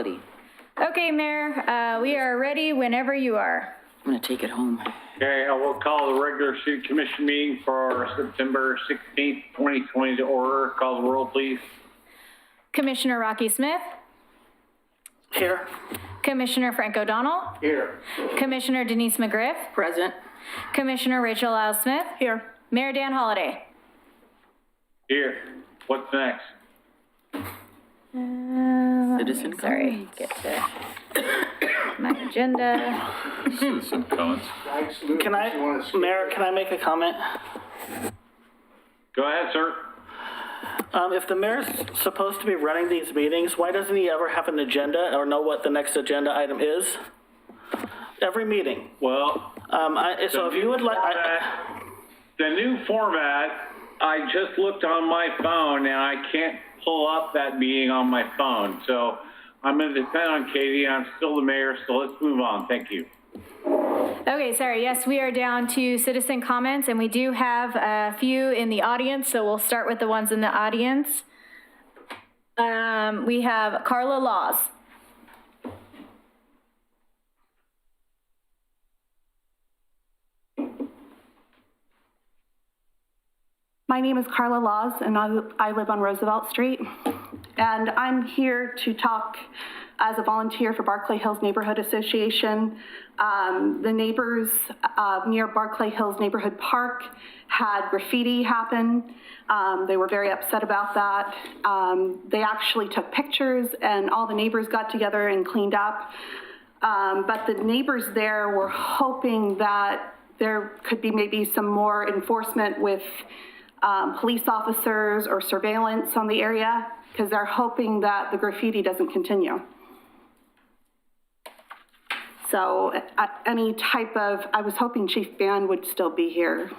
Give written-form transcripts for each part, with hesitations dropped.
Liddy. Okay, Mayor, we are ready whenever you are. I'm gonna take it home. Okay, I will call the regular city commission meeting for September 16th, 2020 to order. Call the roll, please. Commissioner Rocky Smith. Here. Commissioner Frank O'Donnell. Here. Commissioner Denise McGriff. Present. Commissioner Rachel Lyles Smith. Here. Mayor Dan Holliday. Here. What's next? Citizen Sorry, get to my agenda. Citizen comments. Can Mayor, can I make a comment? Go ahead, sir. If the mayor's supposed to be running these meetings, why doesn't he ever have an agenda or know what the next agenda item is? Every meeting. Well, So if you would like, the new format, I just looked on my phone and I can't pull up that meeting on my phone. So I'm going to depend on Katie. I'm still the mayor, so let's move on. Thank you. Okay, sorry. Yes, we are down to citizen comments, and we do have a few in the audience, so we'll start with the ones in the audience. We have Carla Laws. My name is Carla Laws, and I live on Roosevelt Street. And I'm here to talk as a volunteer for Barclay Hills Neighborhood Association. The neighbors near Barclay Hills Neighborhood Park had graffiti happen. They were very upset about that. They actually took pictures, and all the neighbors got together and cleaned up. But the neighbors there were hoping that there could be maybe some more enforcement with police officers or surveillance on the area, because they're hoping that the graffiti doesn't continue. So any type of, I was hoping Chief Band would still be here.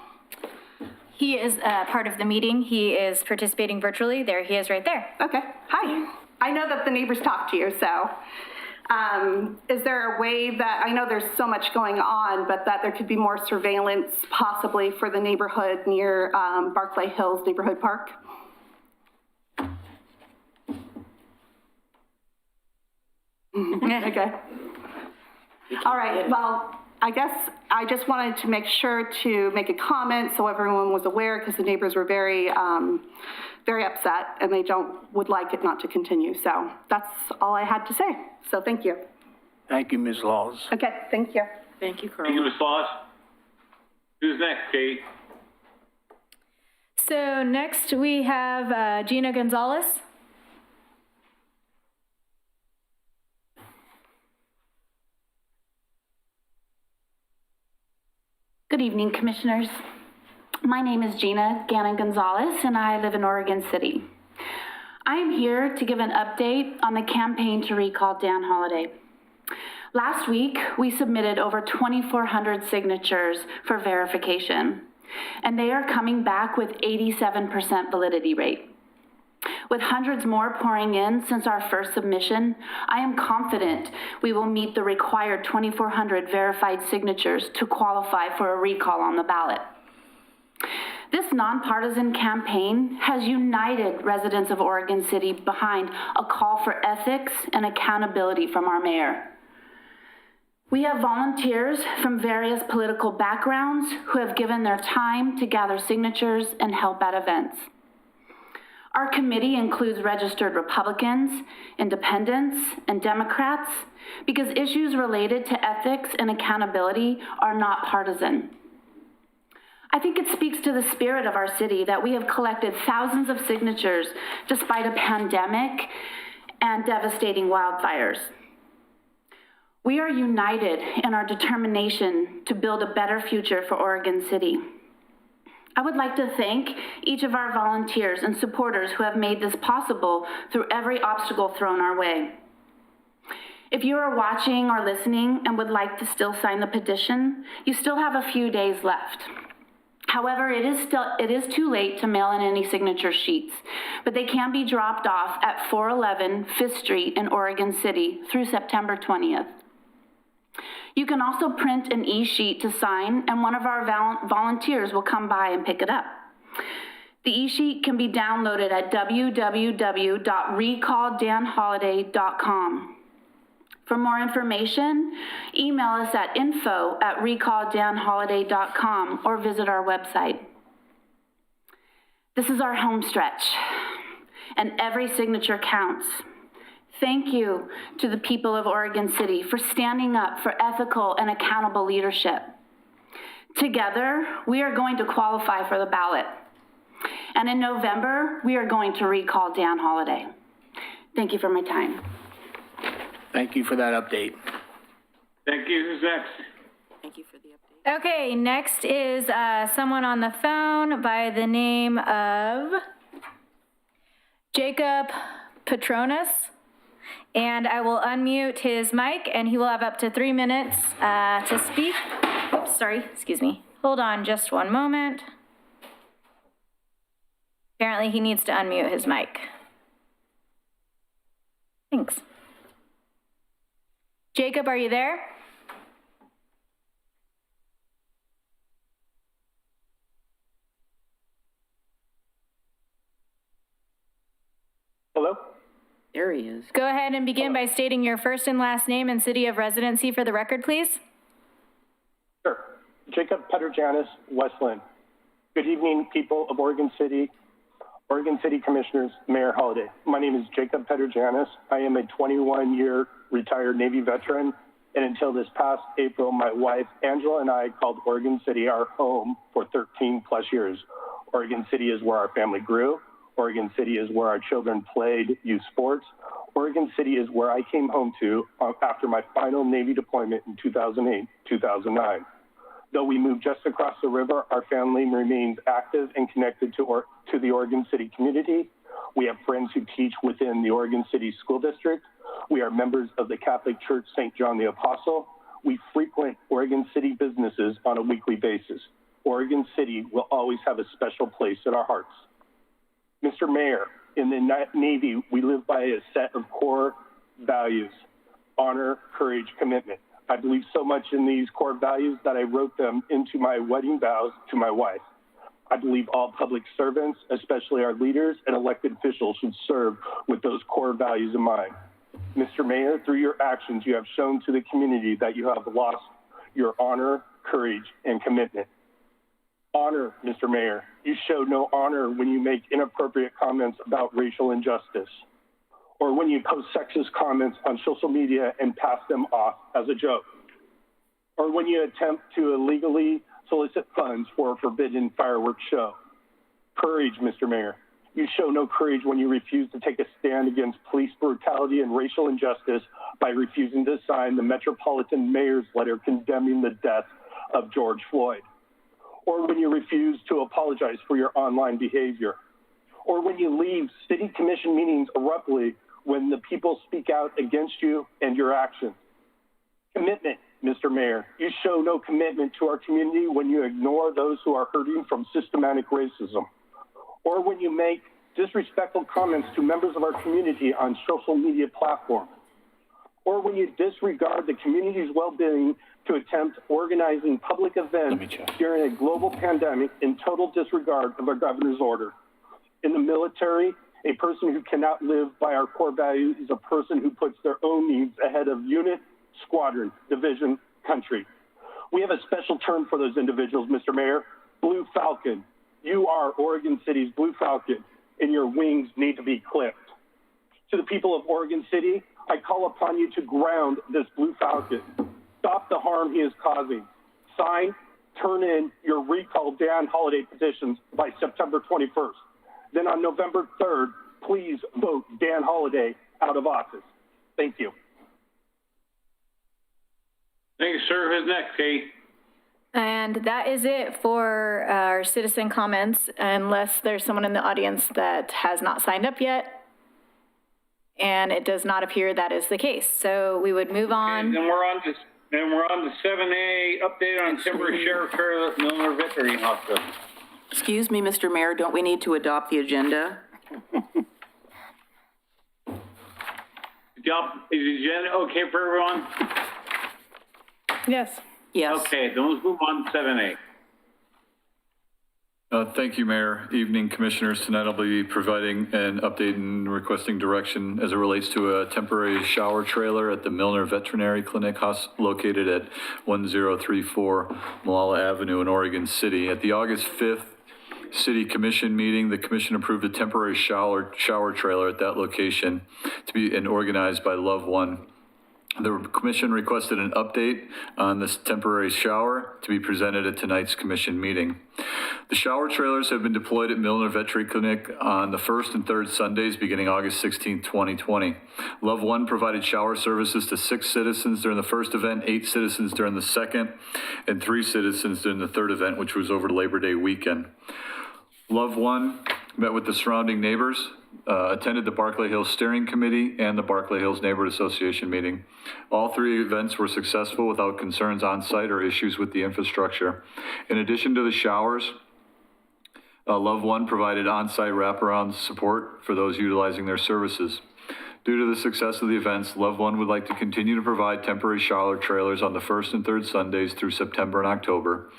He is part of the meeting. He is participating virtually. There he is right there. Okay, hi. I know that the neighbors talked to you, so is there a way that, I know there's so much going on, but that there could be more surveillance possibly for the neighborhood near Barclay Hills Neighborhood Park? Okay. All right, well, I guess I just wanted to make sure to make a comment so everyone was aware, because the neighbors were very, very upset, and they would like it not to continue. So that's all I had to say. So thank you. thank you, Ms. Laws. Okay, thank you. Thank you, Thank you, Carla. Ms. Laws. Who's next, Katie? So next we have Gina Gonzalez. Good evening, Commissioners. My name is Gina Gannon Gonzalez, and I live in Oregon City. I am here to give an update on the campaign to recall Dan Holliday. Last week, we submitted over 2,400 signatures for verification, and they are coming back with 87% validity rate. With hundreds more pouring in since our first submission, I am confident we will meet the required 2,400 verified signatures to qualify for a recall on the ballot. This nonpartisan campaign has united residents of Oregon City behind a call for ethics and accountability from our mayor. We have volunteers from various political backgrounds who have given their time to gather signatures and help at events. Our committee includes registered Republicans, Independents, and Democrats because issues related to ethics and accountability are not partisan. I think it speaks to the spirit of our city that we have collected thousands of signatures despite a pandemic and devastating wildfires. We are united in our determination to build a better future for Oregon City. I would like to thank each of our volunteers and supporters who have made this possible through every obstacle thrown our way. If you are watching or listening and would like to still sign the petition, you still have a few days left. However, it is too late to mail in any signature sheets, but they can be dropped off at 411 5th Street in Oregon City through September 20th. You can also print an e-sheet to sign, and one of our volunteers will come by and pick it up. The e-sheet can be downloaded at www.recalldanholiday.com. For more information, email us at info@recalldanholiday.com or visit our website. This is our home stretch, and every signature counts. Thank you to the people of Oregon City for standing up for ethical and accountable leadership. Together, we are going to qualify for the ballot. And in November, we are going to recall Dan Holiday. Thank you for my time. Thank you for that update. Thank you. Who's next? Thank you for the update. Okay, next is someone on the phone by the name of Jacob Patronus. And I will unmute his mic, and he will have up to 3 minutes to speak. Oops, sorry, excuse me. Hold on just one moment. Apparently he needs to unmute his mic. Thanks. Jacob, are you there? Hello? There he is. Go ahead and begin by stating your first and last name and city of residency for the record, please. Sure. Jacob Petrojanis, Westland. Good evening, people of Oregon City Commissioners, Mayor Holiday. My name is Jacob Petrojanis. I am a 21-year retired Navy veteran, and until this past April, my wife, Angela, and I called Oregon City our home for 13 plus years. Oregon City is where our family grew. Oregon City is where our children played youth sports. Oregon City is where I came home to after my final Navy deployment in 2008, 2009. Though we moved just across the river, our family remains active and connected to the Oregon City community. We have friends who teach within the Oregon City School District. We are members of the Catholic Church St. John the Apostle. We frequent Oregon City businesses on a weekly basis. Oregon City will always have a special place in our hearts. Mr. Mayor, in the Navy, we live by a set of core values: honor, courage, commitment. I believe so much in these core values that I wrote them into my wedding vows to my wife. I believe all public servants, especially our leaders and elected officials, should serve with those core values in mind. Mr. Mayor, through your actions, you have shown to the community that you have lost your honor, courage, and commitment. Honor, Mr. Mayor. You show no honor when you make inappropriate comments about racial injustice, or when you post sexist comments on social media and pass them off as a joke, or when you attempt to illegally solicit funds for a forbidden fireworks show. Courage, Mr. Mayor. You show no courage when you refuse to take a stand against police brutality and racial injustice by refusing to sign the Metropolitan Mayor's letter condemning the death of George Floyd, or when you refuse to apologize for your online behavior, or when you leave city commission meetings abruptly when the people speak out against you and your actions. Commitment, Mr. Mayor. You show no commitment to our community when you ignore those who are hurting from systematic racism, or when you make disrespectful comments to members of our community on social media platforms, or when you disregard the community's well-being to attempt organizing public events during a global pandemic in total disregard of our governor's order. In the military, a person who cannot live by our core values is a person who puts their own needs ahead of unit, squadron, division, country. We have a special term for those individuals, Mr. Mayor: Blue Falcon. You are Oregon City's Blue Falcon, and your wings need to be clipped. To the people of Oregon City, I call upon you to ground this Blue Falcon. Stop the harm he is causing. Sign, turn in your Recall Dan Holiday petitions by September 21st. Then on November 3rd, please vote Dan Holiday out of office. Thank you. Thank you, sir. Who's next, Kate? And that is it for our citizen comments, unless there's someone in the audience that has not signed up yet. And it does not appear that is the case. So we would move on. And we're on to 7A, update on temporary sheriff trailer at Milner Veterinary Hospital. Excuse me, Mr. Mayor, don't we need to adopt the agenda? Is the agenda okay for everyone? Yes. Yes. Okay, then let's move on to 7A. Thank you, Mayor. Evening, Commissioners. Tonight I'll be providing an update and requesting direction as it relates to a temporary shower trailer at the Milner Veterinary Clinic located at 1034 Molalla Avenue in Oregon City. At the August 5th City Commission meeting, the Commission approved a temporary shower trailer at that location to be organized by Love One. The Commission requested an update on this temporary shower to be presented at tonight's Commission meeting. The shower trailers have been deployed at Milner Veterinary Clinic on the first and third Sundays beginning August 16, 2020. Love One provided shower services to 6 citizens during the first event, 8 citizens during the second, and 3 citizens during the third event, which was over Labor Day weekend. Love One met with the surrounding neighbors, attended the Barclay Hills Steering Committee and the Barclay Hills Neighborhood Association meeting. All 3 events were successful without concerns on site or issues with the infrastructure. In addition to the showers, Love One provided on-site wraparound support for those utilizing their services. Due to the success of the events, Love One would like to continue to provide temporary shower trailers on the first and third Sundays through September and October,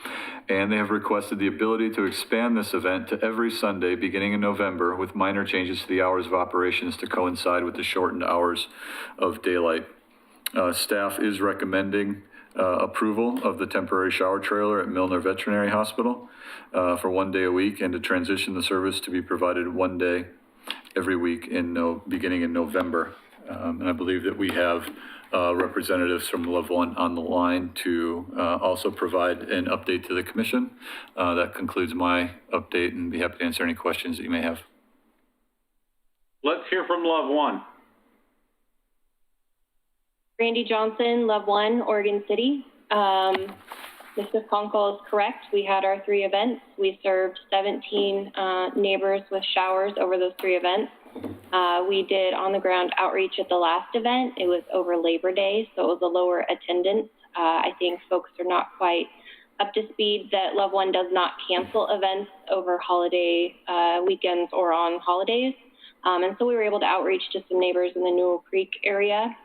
and they have requested the ability to expand this event to every Sunday beginning in November with minor changes to the hours of operations to coincide with the shortened hours of daylight. Staff is recommending approval of the temporary shower trailer at Milner Veterinary Hospital for 1 day a week and to transition the service to be provided 1 day every week beginning in November. And I believe that we have representatives from Love One on the line to also provide an update to the Commission. That concludes my update, and be happy to answer any questions that you may have. Let's hear from Love One. Randy Johnson, Love One, Oregon City. Mr. Conkle is correct. We had our 3 events. We served 17 neighbors with showers over those 3 events. We did on-the-ground outreach at the last event. It was over Labor Day, so it was a lower attendance. I think folks are not quite up to speed that Love One does not cancel events over holiday weekends or on holidays. And so we were able to outreach to some neighbors in the Newell Creek area.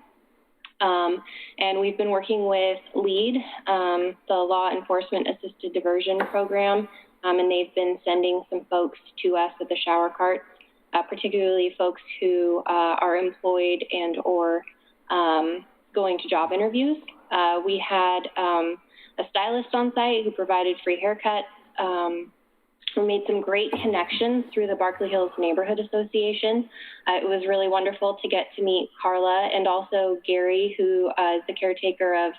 And we've been working with LEAD, the Law Enforcement Assisted Diversion Program, and they've been sending some folks to us with the shower carts, particularly folks who are employed and or going to job interviews. We had a stylist on site who provided free haircuts. We made some great connections through the Barclay Hills Neighborhood Association. It was really wonderful to get to meet Carla and also Gary, who is the caretaker of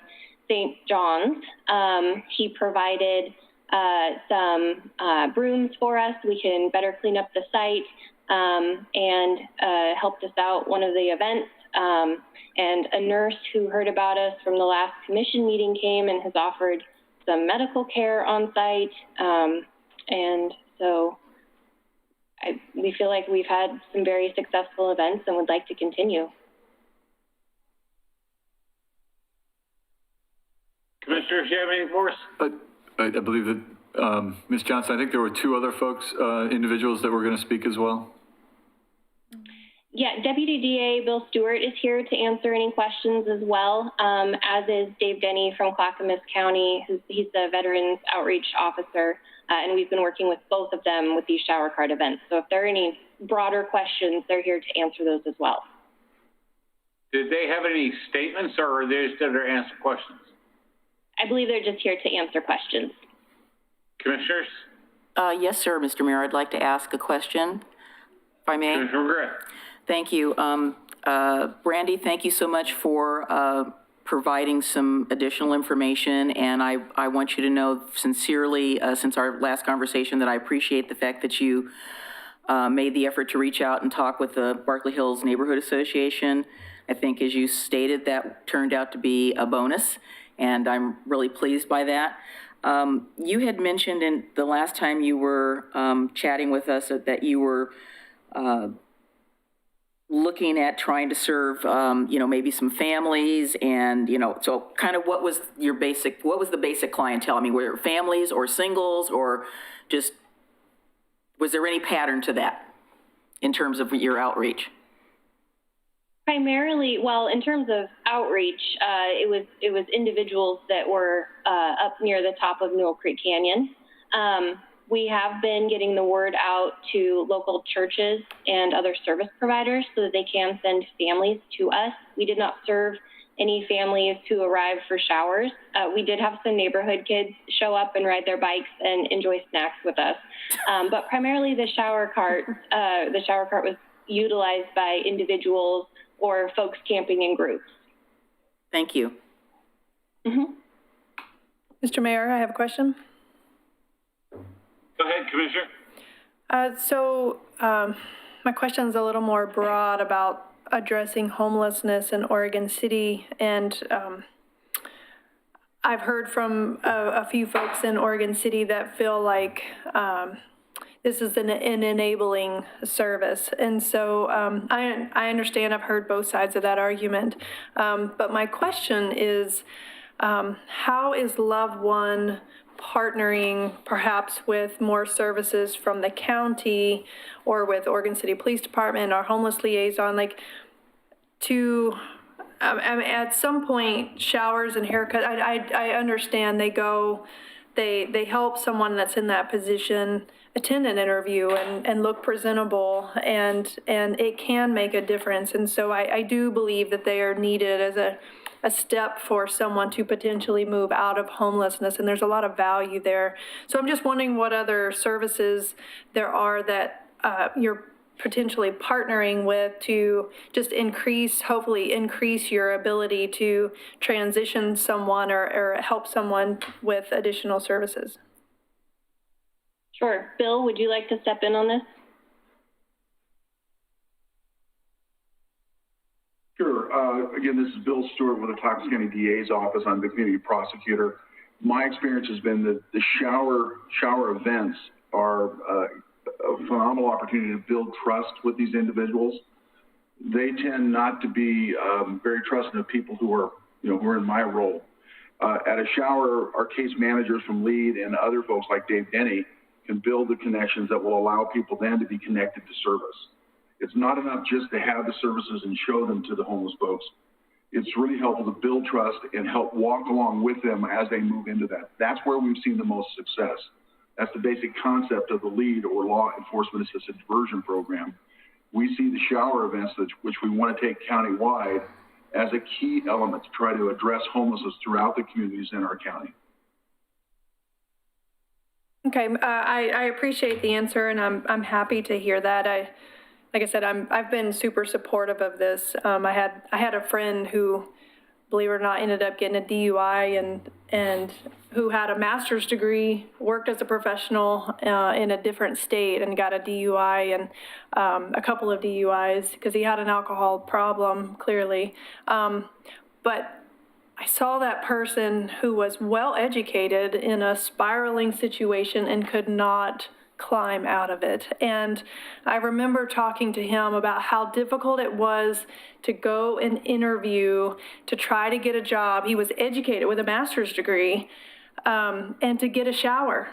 St. John's. He provided some brooms for us. We can better clean up the site and helped us out one of the events. And a nurse who heard about us from the last commission meeting came and has offered some medical care on site. And so we feel like we've had some very successful events and would like to continue. Commissioners, do you have anything for us? I believe that, Ms. Johnson, I think there were 2 other folks, individuals that were going to speak as well. Yeah, Deputy DA Bill Stewart is here to answer any questions as well, as is Dave Denny from Clackamas County. He's the Veterans Outreach Officer, and we've been working with both of them with these shower cart events. So if there are any broader questions, they're here to answer those as well. Did they have any statements, or are they just there to answer questions? I believe they're just here to answer questions. Commissioners? Yes, sir, Mr. Mayor. I'd like to ask a question, if I may. Commissioner McGrath. Thank you. Brandy, thank you so much for providing some additional information, and I want you to know sincerely, since our last conversation, that I appreciate the fact that you made the effort to reach out and talk with the Barclay Hills Neighborhood Association. I think, as you stated, that turned out to be a bonus, and I'm really pleased by that. You had mentioned in the last time you were chatting with us that you were looking at trying to serve, maybe some families, and, so kind of what was the basic clientele? I mean, were it families or singles, or just, was there any pattern to that in terms of your outreach? Primarily, well, in terms of outreach, it was individuals that were up near the top of Newell Creek Canyon. We have been getting the word out to local churches and other service providers so that they can send families to us. We did not serve any families who arrived for showers. We did have some neighborhood kids show up and ride their bikes and enjoy snacks with us. But primarily the shower cart was utilized by individuals or folks camping in groups. Thank you. Mr. Mayor, I have a question. Go ahead, Commissioner. My question is a little more broad about addressing homelessness in Oregon City, and I've heard from a few folks in Oregon City that feel like this is an enabling service, and so I understand. I've heard both sides of that argument, but my question is, how is Love One partnering perhaps with more services from the county or with Oregon City Police Department or homeless liaison, like to, at some point, showers and haircuts, I understand they help someone that's in that position attend an interview and look presentable, and it can make a difference. And so I do believe that they are needed as a step for someone to potentially move out of homelessness, and there's a lot of value there. So I'm just wondering what other services there are that you're potentially partnering with to just hopefully increase your ability to transition someone or help someone with additional services. Sure. Bill, would you like to step in on this? Sure. Again, this is Bill Stewart with the Clackamas County DA's office. I'm the community prosecutor. My experience has been that the shower events are a phenomenal opportunity to build trust with these individuals. They tend not to be very trusting of people who are in my role. At a shower, our case managers from LEAD and other folks like Dave Denny can build the connections that will allow people then to be connected to service. It's not enough just to have the services and show them to the homeless folks. It's really helpful to build trust and help walk along with them as they move into that. That's where we've seen the most success. That's the basic concept of the LEAD, or Law Enforcement Assisted Diversion Program. We see the shower events, which we want to take countywide, as a key element to try to address homelessness throughout the communities in our county. Okay, I appreciate the answer, and I'm happy to hear that. Like I said, I've been super supportive of this. I had a friend who, believe it or not, ended up getting a DUI and who had a master's degree, worked as a professional in a different state, and got a DUI and a couple of DUIs because he had an alcohol problem, clearly. But I saw that person who was well educated in a spiraling situation and could not climb out of it. And I remember talking to him about how difficult it was to go and interview to try to get a job. He was educated with a master's degree, and to get a shower,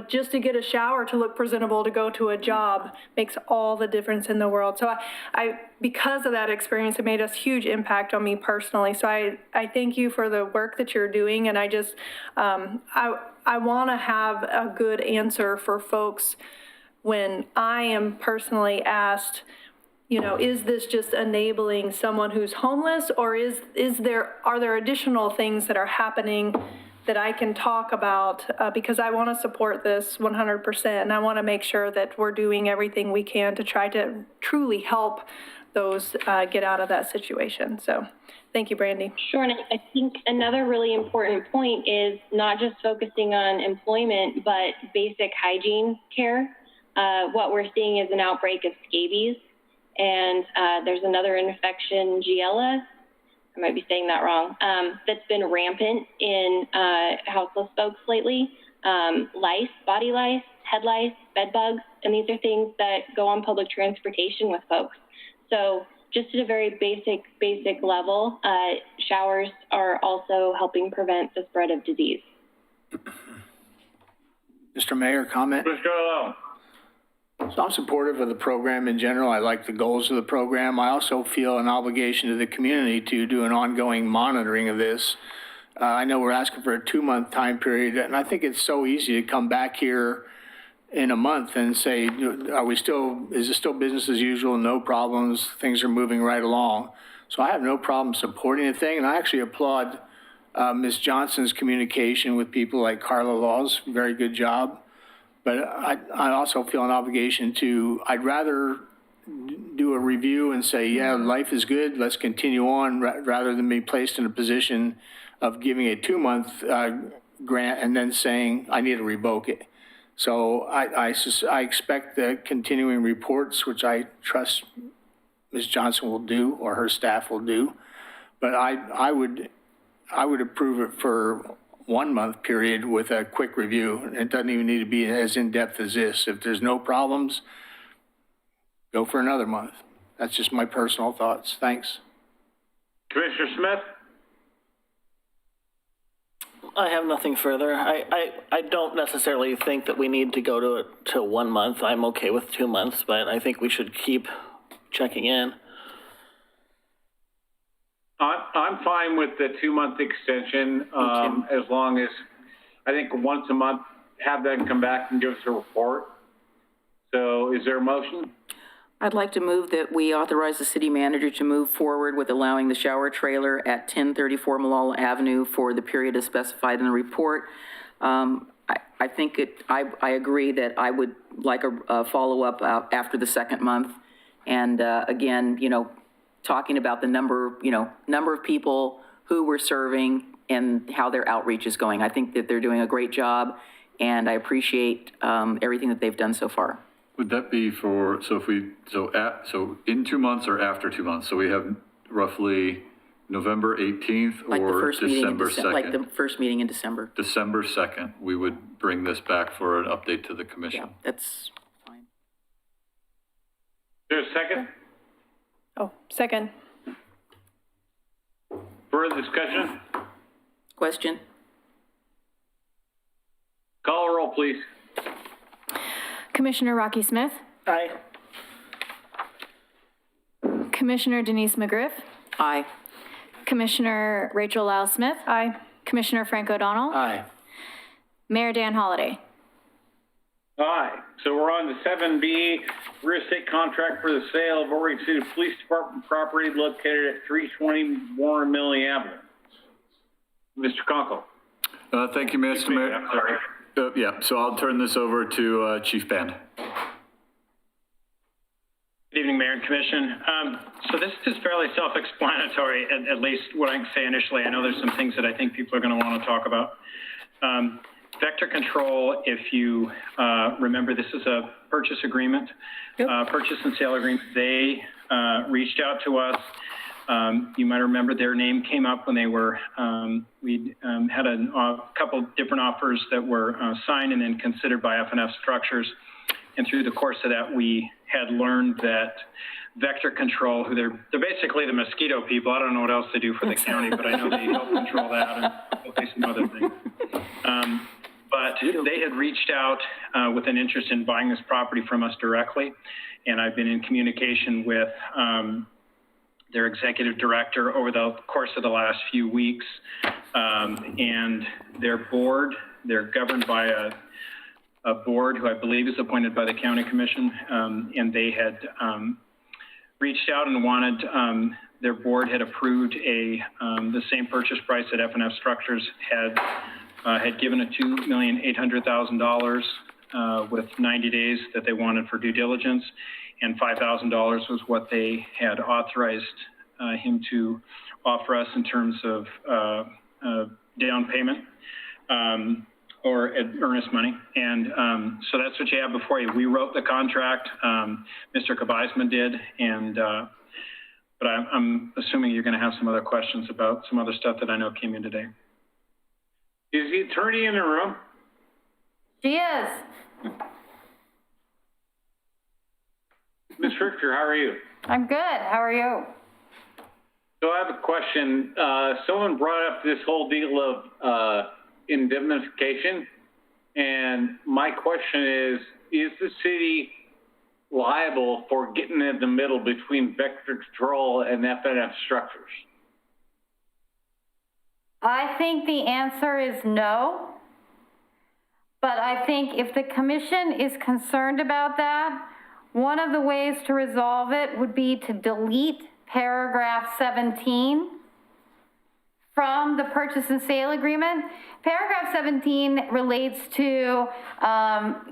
just to get a shower to look presentable to go to a job makes all the difference in the world. So I because of that experience, it made a huge impact on me personally. So I thank you for the work that you're doing, and I just I want to have a good answer for folks when I am personally asked, is this just enabling someone who's homeless, or are there additional things that are happening that I can talk about, because I want to support this 100%, and I want to make sure that we're doing everything we can to try to truly help those get out of that situation. So thank you, Brandy. Sure, and I think another really important point is not just focusing on employment, but basic hygiene care. What we're seeing is an outbreak of scabies, and there's another infection, Giella, I might be saying that wrong, that's been rampant in houseless folks lately. Lice, body lice, head lice, bed bugs, and these are things that go on public transportation with folks. So just at a very basic level, showers are also helping prevent the spread of disease. Mr. Mayor, comment? Mr. Carlo. So I'm supportive of the program in general. I like the goals of the program. I also feel an obligation to the community to do an ongoing monitoring of this. I know we're asking for a 2-month time period, and I think it's so easy to come back here in a month and say, is it still business as usual, no problems, things are moving right along. So I have no problem supporting the thing, and I actually applaud Ms. Johnson's communication with people like Carla Laws, very good job. But I also feel an obligation I'd rather do a review and say, yeah, life is good, let's continue on, rather than be placed in a position of giving a 2-month grant and then saying, I need to revoke it. So I expect the continuing reports, which I trust Ms. Johnson will do, or her staff will do. But I would approve it for 1-month period with a quick review. It doesn't even need to be as in-depth as this. If there's no problems, go for another month. That's just my personal thoughts. Thanks. Commissioner Smith? I have nothing further. I don't necessarily think that we need to go to 1 month. I'm okay with 2 months, but I think we should keep checking in. I'm fine with the 2-month extension, as long as, I think once a month, have them come back and give us a report. So is there a motion? I'd like to move that we authorize the city manager to move forward with allowing the shower trailer at 1034 Molalla Avenue for the period as specified in the report. I think I agree that I would like a follow-up after the 2nd month. And again, talking about the number of people who we're serving and how their outreach is going. I think that they're doing a great job, and I appreciate everything that they've done so far. Would that be for, so in 2 months or after 2 months? So we have roughly November 18th or December 2nd? Like the first meeting in December. December 2nd, we would bring this back for an update to the commission. Yeah, that's fine. Is there a second? Oh, second. Further discussion? Question? Call a roll, please. Commissioner Rocky Smith, Aye. Commissioner Denise McGriff, Aye. Commissioner Rachel Lyle Smith, Aye. Commissioner Frank O'Donnell, Aye. Mayor Dan Holliday. Aye. So we're on to 7B, real estate contract for the sale of Oregon City Police Department property located at 320 Warren Milne Avenue. Mr. Conkle. Thank you, Mr. Mayor. I'm sorry. Yeah, so I'll turn this over to Chief Band. Good evening, Mayor and Commission. So this is fairly self-explanatory, at least what I can say initially. I know there's some things that I think people are going to want to talk about. Vector control, if you remember, this is a purchase agreement, purchase and sale agreement. They reached out to us. You might remember their name came up when they were, we had a couple different offers that were signed and then considered by F&F Structures. And through the course of that, we had learned that Vector Control, who they're basically the mosquito people. I don't know what else they do for the county, but I know they help control that and hopefully some other things. But they had reached out with an interest in buying this property from us directly. And I've been in communication with their executive director over the course of the last few weeks. And their board, they're governed by a board who I believe is appointed by the county commission. And they had reached out and wanted, their board had approved the same purchase price that F&F Structures had given a $2,800,000 with 90 days that they wanted for due diligence. And $5,000 was what they had authorized him to offer us in terms of down payment or earnest money. And so that's what you have before you. We wrote the contract, Mr. Kabizman did, and but I'm assuming you're going to have some other questions about some other stuff that I know came in today. Is the attorney in the room? She is. Ms. Richter, how are you? I'm good. How are you? So I have a question. Someone brought up this whole deal of indemnification, and my question is the city liable for getting in the middle between Vector Control and F&F Structures? I think the answer is no. But I think if the commission is concerned about that, one of the ways to resolve it would be to delete paragraph 17 from the purchase and sale agreement. Paragraph 17 relates to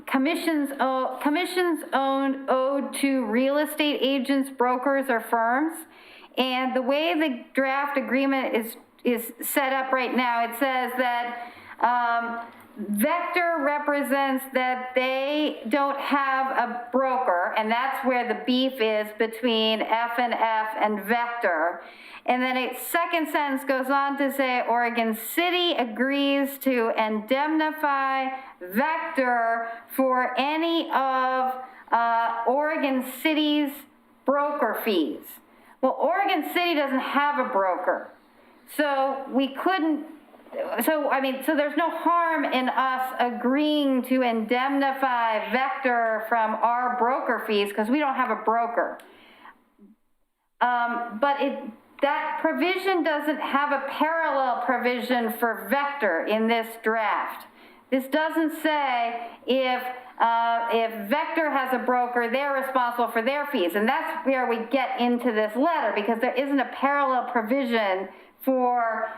commissions owed to real estate agents, brokers, or firms. And the way the draft agreement is set up right now, it says that Vector represents that they don't have a broker, and that's where the beef is between F&F and Vector. And then a second sentence goes on to say, Oregon City agrees to indemnify Vector for any of Oregon City's broker fees. Well, Oregon City doesn't have a broker, so we couldn't. So there's no harm in us agreeing to indemnify Vector from our broker fees because we don't have a broker. But that provision doesn't have a parallel provision for Vector in this draft. This doesn't say if Vector has a broker, they're responsible for their fees. And that's where we get into this letter, because there isn't a parallel provision for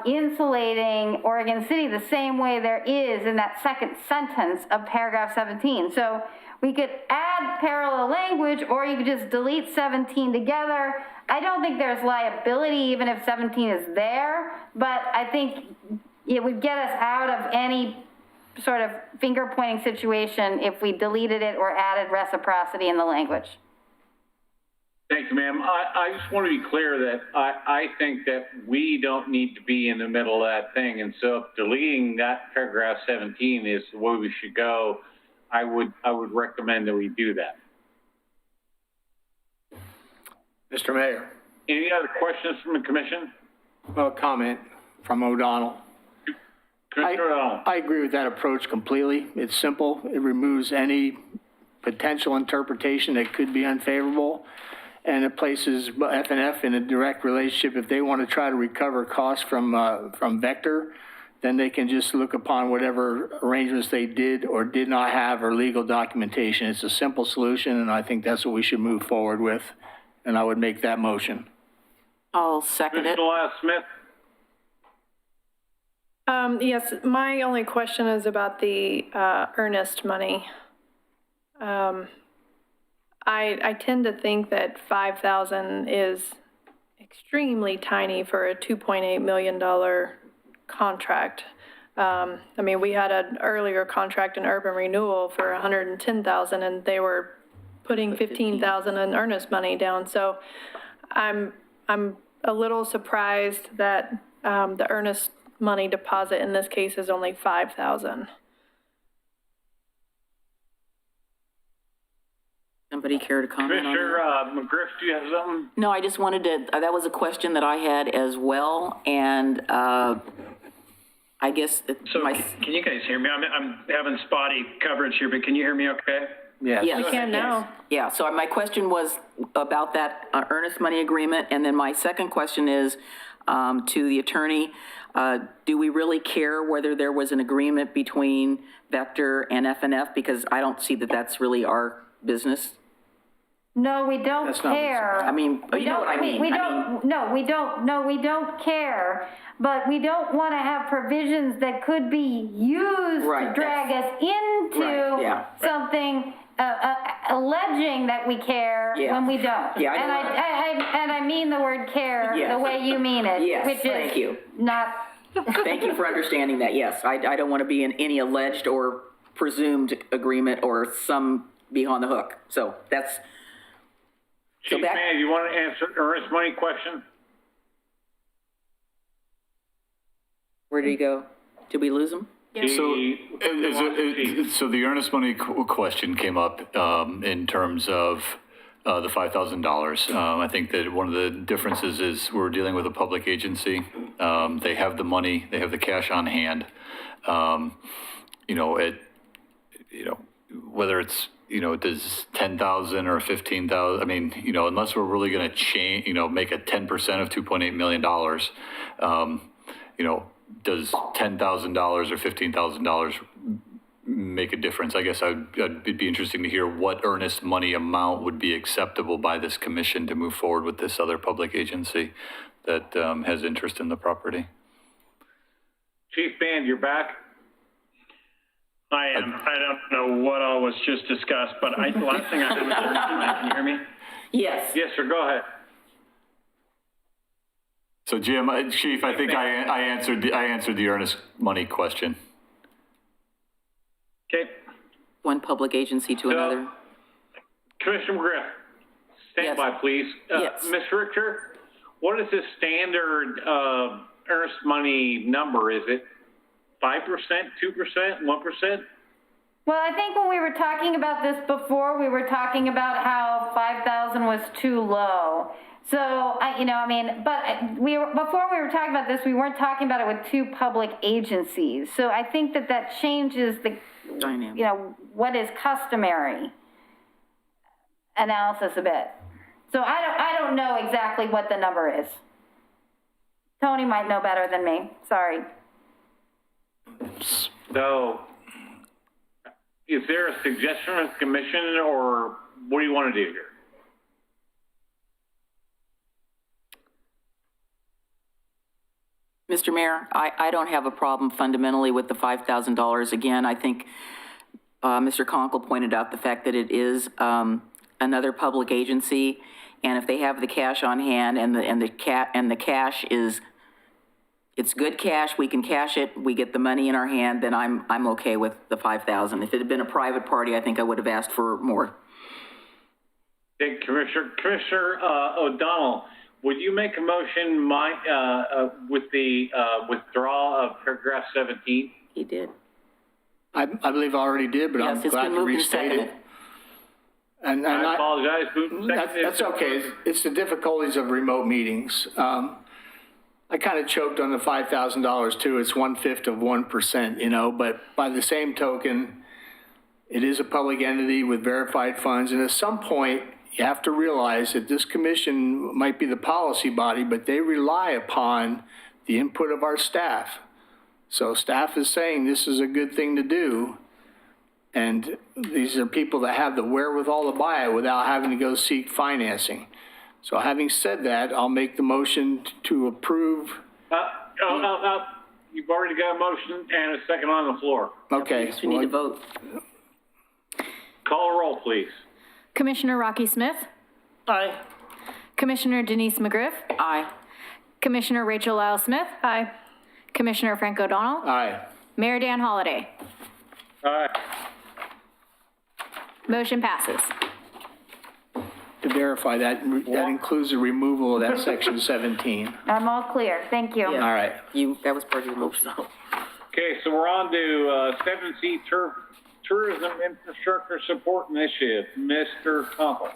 insulating Oregon City the same way there is in that second sentence of paragraph 17. So we could add parallel language, or you could just delete 17 together. I don't think there's liability even if 17 is there, but I think it would get us out of any sort of finger-pointing situation if we deleted it or added reciprocity in the language. Thank you, ma'am. I just want to be clear that I think that we don't need to be in the middle of that thing. And so if deleting that paragraph 17 is the way we should go, I would recommend that we do that. Mr. Mayor. Any other questions from the commission? Well, comment from O'Donnell. Commissioner O'Donnell. I agree with that approach completely. It's simple. It removes any potential interpretation that could be unfavorable, and it places F&F in a direct relationship. If they want to try to recover costs from Vector, then they can just look upon whatever arrangements they did or did not have or legal documentation. It's a simple solution, and I think that's what we should move forward with, and I would make that motion. I'll second it. Molalla Smith. Yes, my only question is about the earnest money. I tend to think that $5,000 is extremely tiny for a $2.8 million contract. I mean, we had an earlier contract in urban renewal for $110,000, and they were putting $15,000 in earnest money down. So I'm a little surprised that the earnest money deposit in this case is only $5,000. Somebody care to comment on that? Commissioner McGriff, do you have something? No, I just wanted to, that was a question that I had as well, and I guess So can you guys hear me? I'm having spotty coverage here, but can you hear me okay? Yes. Yes. We can now. Yeah, so my question was about that earnest money agreement, and then my second question is to the attorney, do we really care whether there was an agreement between Vector and F&F? Because I don't see that that's really our business. No, we don't care. I mean, you know what I mean. We don't care, but we don't want to have provisions that could be used to drag us into something alleging that we care when we don't. Yeah, and I mean the word care the way you mean it, which thank is you. not. Thank you for understanding that. Yes, I don't want to be in any alleged or presumed agreement or some be on the hook. So that's. Chief Man, you want to answer earnest money question? Where did he go? Did we lose him? So the earnest money question came up in terms of the $5,000. I think that one of the differences is we're dealing with a public agency. They have the money, they have the cash on hand. Whether it's does 10,000 or 15,000. I mean, unless we're really going to change, make a 10% of $2.8 million, does $10,000 or $15,000 make a difference. I guess it'd be interesting to hear what earnest money amount would be acceptable by this commission to move forward with this other public agency that has interest in the property. Chief Band, you're back? I am. I don't know what all was just discussed, but the last thing I heard was can you hear me? Yes. Yes, sir, go ahead. So Jim, Chief, I think I answered the earnest money question. Okay. One public agency to another. Commissioner McGriff, stand by, please. Yes. Ms. Richter, what is the standard earnest money number? Is it 5%, 2%, 1%? Well, I think when we were talking about this before, we were talking about how 5,000 was too low. So, before we were talking about this, we weren't talking about it with two public agencies. So I think that changes the dynamic. What is customary analysis a bit. So I don't know exactly what the number is. Tony might know better than me. Sorry. So, is there a suggestion of the commission, or what do you want to do here? Mr. Mayor, I don't have a problem fundamentally with the $5,000. Again, I think Mr. Conkle pointed out the fact that it is another public agency, and if they have the cash on hand and the cash is, it's good cash, we can cash it, we get the money in our hand, then I'm okay with the 5,000. If it had been a private party, I think I would have asked for more. Hey, Commissioner O'Donnell, would you make a motion with the withdrawal of paragraph 17? He did. I believe I already did, but yes, I'm glad to restate it. And I apologize. That's okay. It's the difficulties of remote meetings. I kind of choked on the $5,000 too. It's 1/5 of 1%, but by the same token, it is a public entity with verified funds. And at some point, you have to realize that this commission might be the policy body, but they rely upon the input of our staff. So staff is saying this is a good thing to do. And these are people that have the wherewithal to buy it without having to go seek financing. So having said that, I'll make the motion to approve. You've already got a motion and a second on the floor. Okay. We need to vote. Call a roll, please. Commissioner Rocky Smith? Aye. Commissioner Denise McGriff? Aye. Commissioner Rachel Lyle Smith? Aye. Commissioner Frank O'Donnell? Aye. Mayor Dan Holliday? Aye. Motion passes. To verify that includes the removal of that section 17. I'm all clear. Thank you. Yeah. All right. That was part of your motion. Okay, so we're on to 7C Tourism Infrastructure Support Initiative. Mr. Conkle.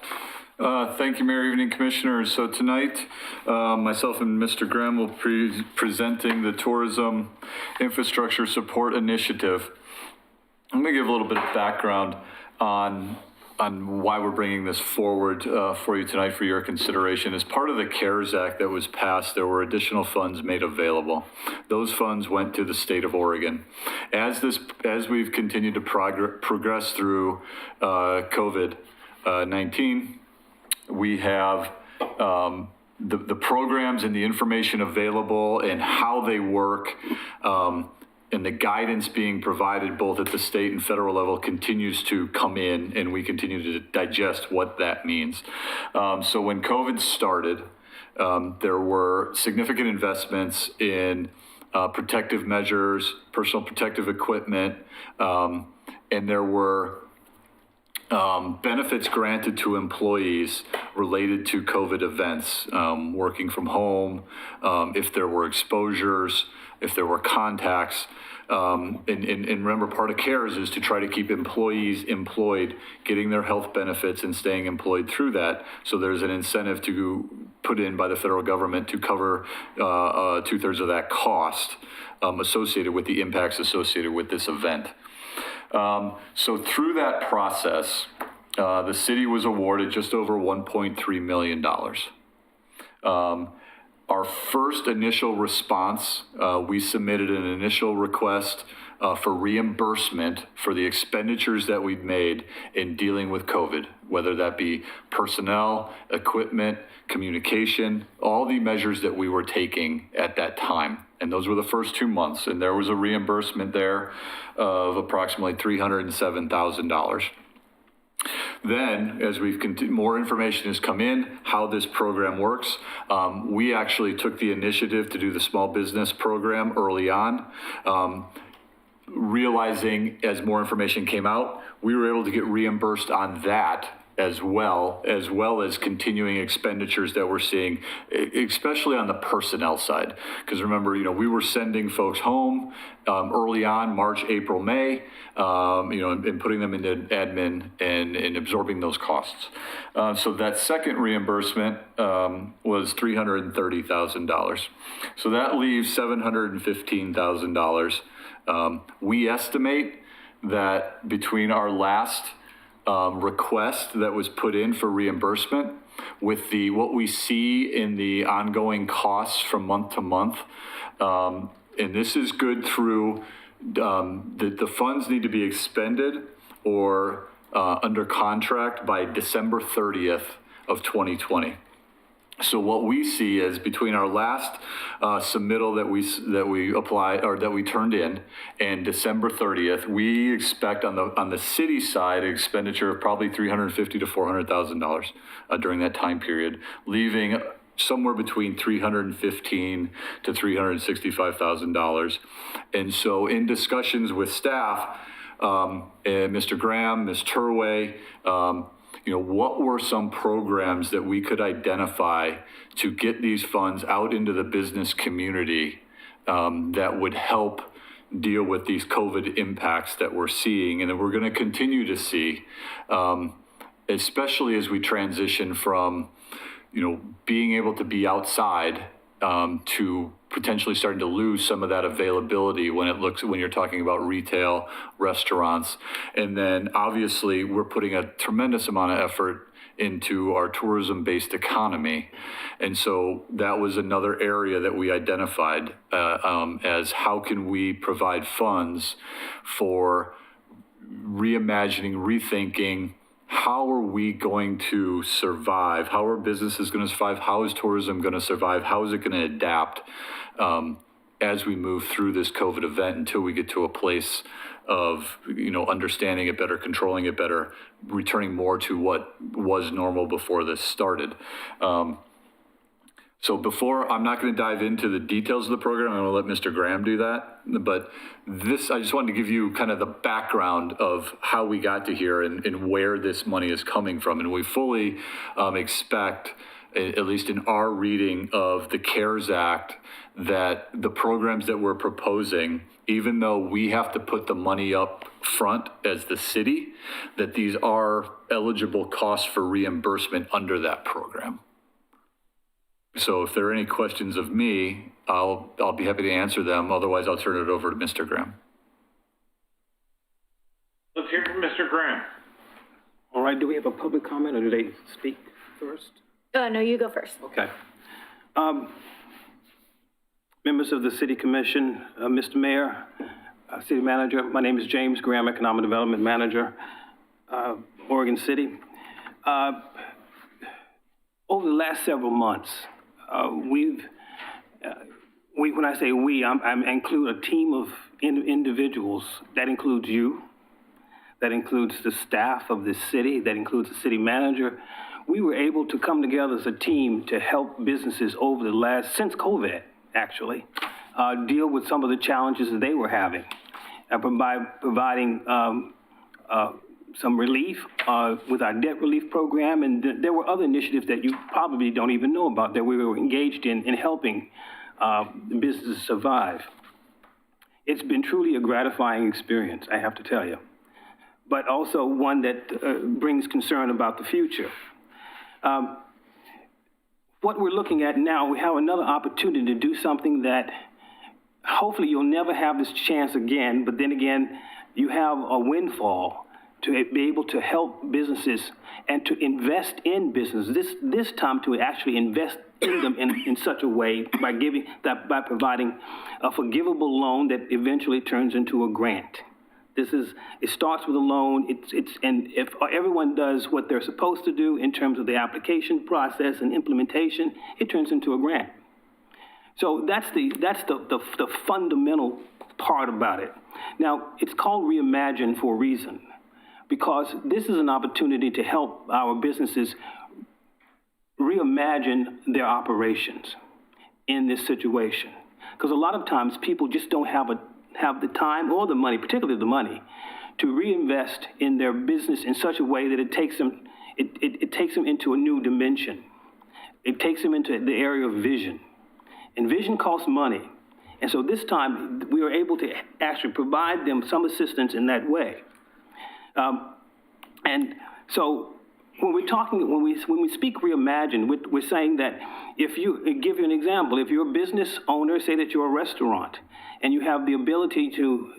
Thank you, Mayor. Evening, Commissioners. So tonight, myself and Mr. Graham will be presenting the Tourism Infrastructure Support Initiative. I'm going to give a little bit of background on why we're bringing this forward for you tonight for your consideration. As part of the CARES Act that was passed, there were additional funds made available. Those funds went to the state of Oregon. As we've continued to progress through COVID-19, we have the programs and the information available and how they work, and the guidance being provided both at the state and federal level continues to come in, and we continue to digest what that means. So when COVID started, there were significant investments in protective measures, personal protective equipment, and there were benefits granted to employees related to COVID events, working from home, if there were exposures, if there were contacts. And remember, part of CARES is to try to keep employees employed, getting their health benefits and staying employed through that. So there's an incentive to put in by the federal government to cover 2/3 of that cost associated with the impacts associated with this event. So through that process, the city was awarded just over $1.3 million. Our first initial response, we submitted an initial request for reimbursement for the expenditures that we've made in dealing with COVID, whether that be personnel, equipment, communication, all the measures that we were taking at that time. And those were the first 2 months. And there was a reimbursement there of approximately $307,000. Then, as we've more information has come in, how this program works, we actually took the initiative to do the small business program early on. Realizing as more information came out, we were able to get reimbursed on that as well as continuing expenditures that we're seeing, especially on the personnel side. Because remember, we were sending folks home early on, March, April, May, and putting them into admin and absorbing those costs. So that second reimbursement was $330,000. So that leaves $715,000. We estimate that between our last request that was put in for reimbursement with what we see in the ongoing costs from month to month, and this is good through the funds need to be expended or under contract by December 30th of 2020. So what we see is between our last submittal that we applied or that we turned in and December 30th, we expect on the city side an expenditure of probably $350,000 to $400,000 during that time period, leaving somewhere between $315,000 to $365,000. And so in discussions with staff, Mr. Graham, Ms. Turway, what were some programs that we could identify to get these funds out into the business community that would help deal with these COVID impacts that we're seeing and that we're going to continue to see, especially as we transition from, being able to be outside to potentially starting to lose some of that availability when you're talking about retail, restaurants. And then obviously we're putting a tremendous amount of effort into our tourism-based economy. And so that was another area that we identified as how can we provide funds for reimagining, rethinking, how are we going to survive? How are businesses going to survive? How is tourism going to survive? How is it going to adapt as we move through this COVID event until we get to a place of, understanding it better, controlling it better, returning more to what was normal before this started. So I'm not going to dive into the details of the program. I'm going to let Mr. Graham do that. But I just wanted to give you kind of the background of how we got to here and where this money is coming from. And we fully expect, at least in our reading of the CARES Act, that the programs that we're proposing, even though we have to put the money up front as the city, that these are eligible costs for reimbursement under that program. So if there are any questions of me, I'll be happy to answer them. Otherwise, I'll turn it over to Mr. Graham. Let's hear from Mr. Graham. All right, do we have a public comment or do they speak first? No, you go first. Okay. Members of the City Commission, Mr. Mayor, City Manager, my name is James Graham, Economic Development Manager, Oregon City. Over the last several months, when I say we, I include a team of individuals. That includes you. That includes the staff of this city. That includes the city manager. We were able to come together as a team to help businesses since COVID, actually, deal with some of the challenges that they were having, by providing some relief with our debt relief program. And there were other initiatives that you probably don't even know about that we were engaged in helping businesses survive. It's been truly a gratifying experience, I have to tell you, but also one that brings concern about the future. What we're looking at now, we have another opportunity to do something that hopefully you'll never have this chance again, but then again, you have a windfall to be able to help businesses and to invest in business. This time to actually invest in them in such a way by providing a forgivable loan that eventually turns into a grant. It starts with a loan. And if everyone does what they're supposed to do in terms of the application process and implementation, it turns into a grant. So that's the fundamental part about it. Now, it's called Reimagine for a reason, because this is an opportunity to help our businesses reimagine their operations in this situation. Because a lot of times people just don't have the time or the money, particularly the money, to reinvest in their business in such a way that it takes them into a new dimension. It takes them into the area of vision. And vision costs money. And so this time we were able to actually provide them some assistance in that way. And so when we speak reimagine, we're saying that if you, give you an example, if you're a business owner, say that you're a restaurant, and you have the ability to,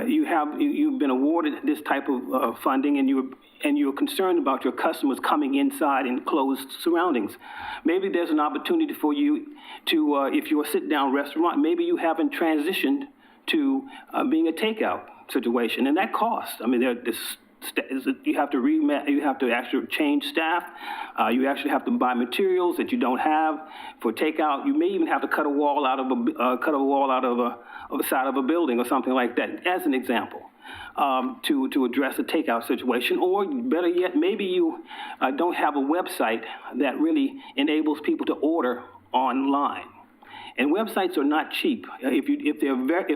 you've been awarded this type of funding, and you're concerned about your customers coming inside in closed surroundings. Maybe there's an opportunity for you to, if you're a sit-down restaurant, maybe you haven't transitioned to being a takeout situation, and that costs. I mean, you have to actually change staff. You actually have to buy materials that you don't have for takeout. You may even have to cut a wall out of the side of a building or something like that, as an example, to address a takeout situation. Or better yet, maybe you don't have a website that really enables people to order online. And websites are not cheap if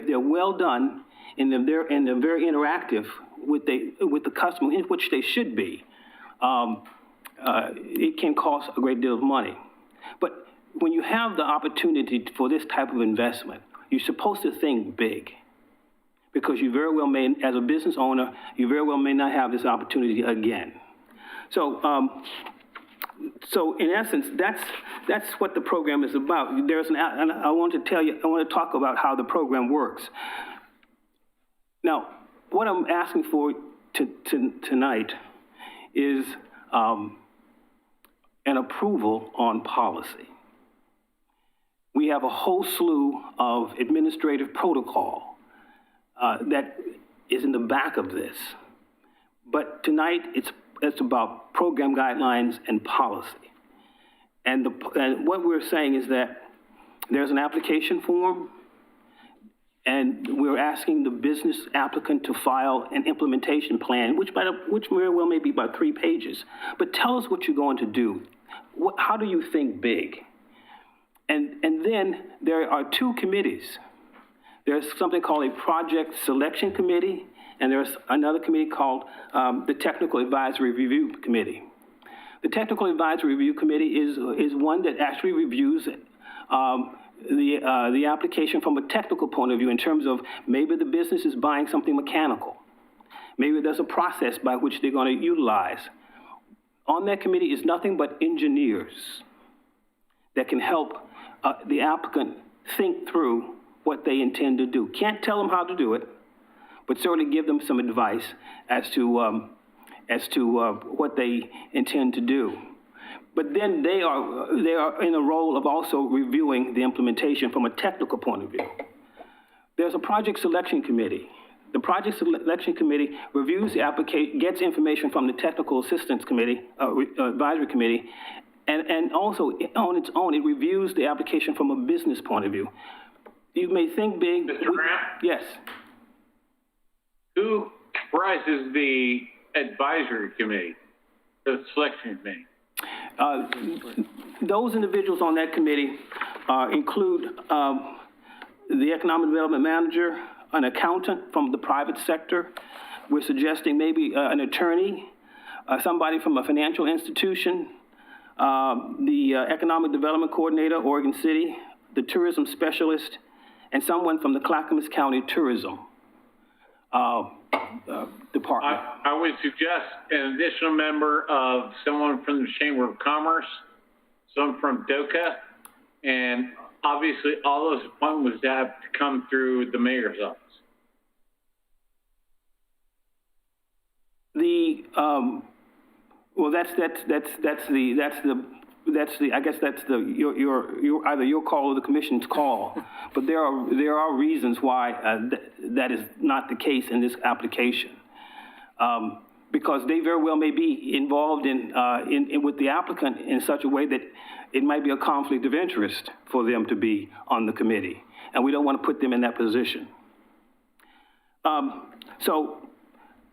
they're well done and they're very interactive with the customer, in which they should be. It can cost a great deal of money. But when you have the opportunity for this type of investment, you're supposed to think big, because you very well may, as a business owner, you very well may not have this opportunity again. So in essence, that's what the program is about. And I want to talk about how the program works. Now, what I'm asking for tonight is an approval on policy. We have a whole slew of administrative protocol that is in the back of this. But tonight, it's about program guidelines and policy. And what we're saying is that there's an application form, and we're asking the business applicant to file an implementation plan, which very well may be about 3 pages. But tell us what you're going to do. How do you think big? And then there are 2 committees. There's something called a project selection committee, and there's another committee called the Technical Advisory Review Committee. The Technical Advisory Review Committee is one that actually reviews the application from a technical point of view, in terms of maybe the business is buying something mechanical. Maybe there's a process by which they're going to utilize. On that committee is nothing but engineers that can help the applicant think through what they intend to do. Can't tell them how to do it, but certainly give them some advice as to what they intend to do. But then they are in a role of also reviewing the implementation from a technical point of view. There's a project selection committee. The project selection committee reviews the application, gets information from the technical assistance committee, advisory committee, and also on its own, it reviews the application from a business point of view. You may think big. Mr. Grant? Yes. Who comprises the advisory committee, the selection committee? Those individuals on that committee include the economic development manager, an accountant from the private sector. We're suggesting maybe an attorney, somebody from a financial institution, the economic development coordinator, Oregon City, the tourism specialist, and someone from the Clackamas County Tourism Department. I would suggest an additional member of someone from the Chamber of Commerce, someone from DOCA, and obviously all those appointments have to come through the mayor's office. Well, I guess that's your either your call or the commission's call. But there are reasons why that is not the case in this application. Because they very well may be involved in with the applicant in such a way that it might be a conflict of interest for them to be on the committee, and we don't want to put them in that position. So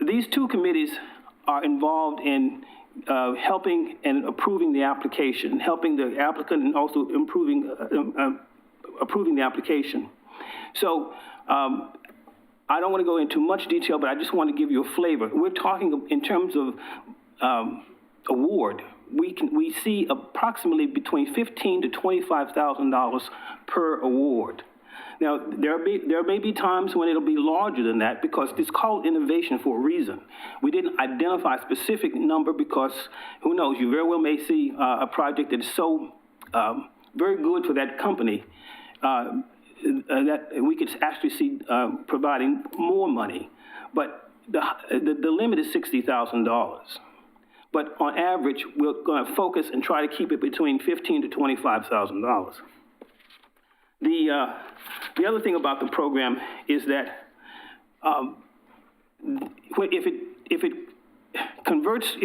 these two committees are involved in helping and approving the application, helping the applicant and also approving the application. So I don't want to go into much detail, but I just want to give you a flavor. We're talking in terms of award. We see approximately between $15,000 to $25,000 per award. Now, there may be times when it'll be larger than that because it's called innovation for a reason. We didn't identify a specific number because, who knows, you very well may see a project that is so very good for that company that we could actually see providing more money. But the limit is $60,000. But on average, we're going to focus and try to keep it between $15,000 to $25,000. The other thing about the program is that if it converts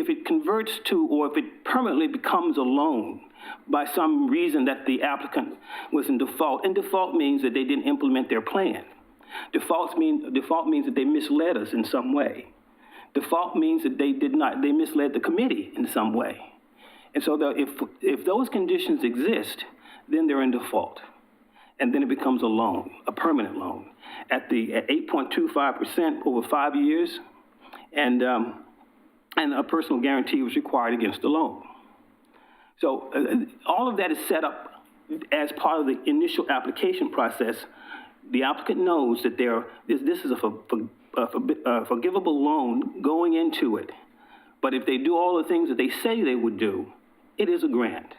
to, or if it permanently becomes a loan by some reason that the applicant was in default, and default means that they didn't implement their plan. Default means that they misled us in some way. Default means that they misled the committee in some way. And so if those conditions exist, then they're in default. And then it becomes a loan, a permanent loan, at 8.25% over 5 years, and a personal guarantee was required against the loan. So all of that is set up as part of the initial application process. The applicant knows that this is a forgivable loan going into it. But if they do all the things that they say they would do, it is a grant.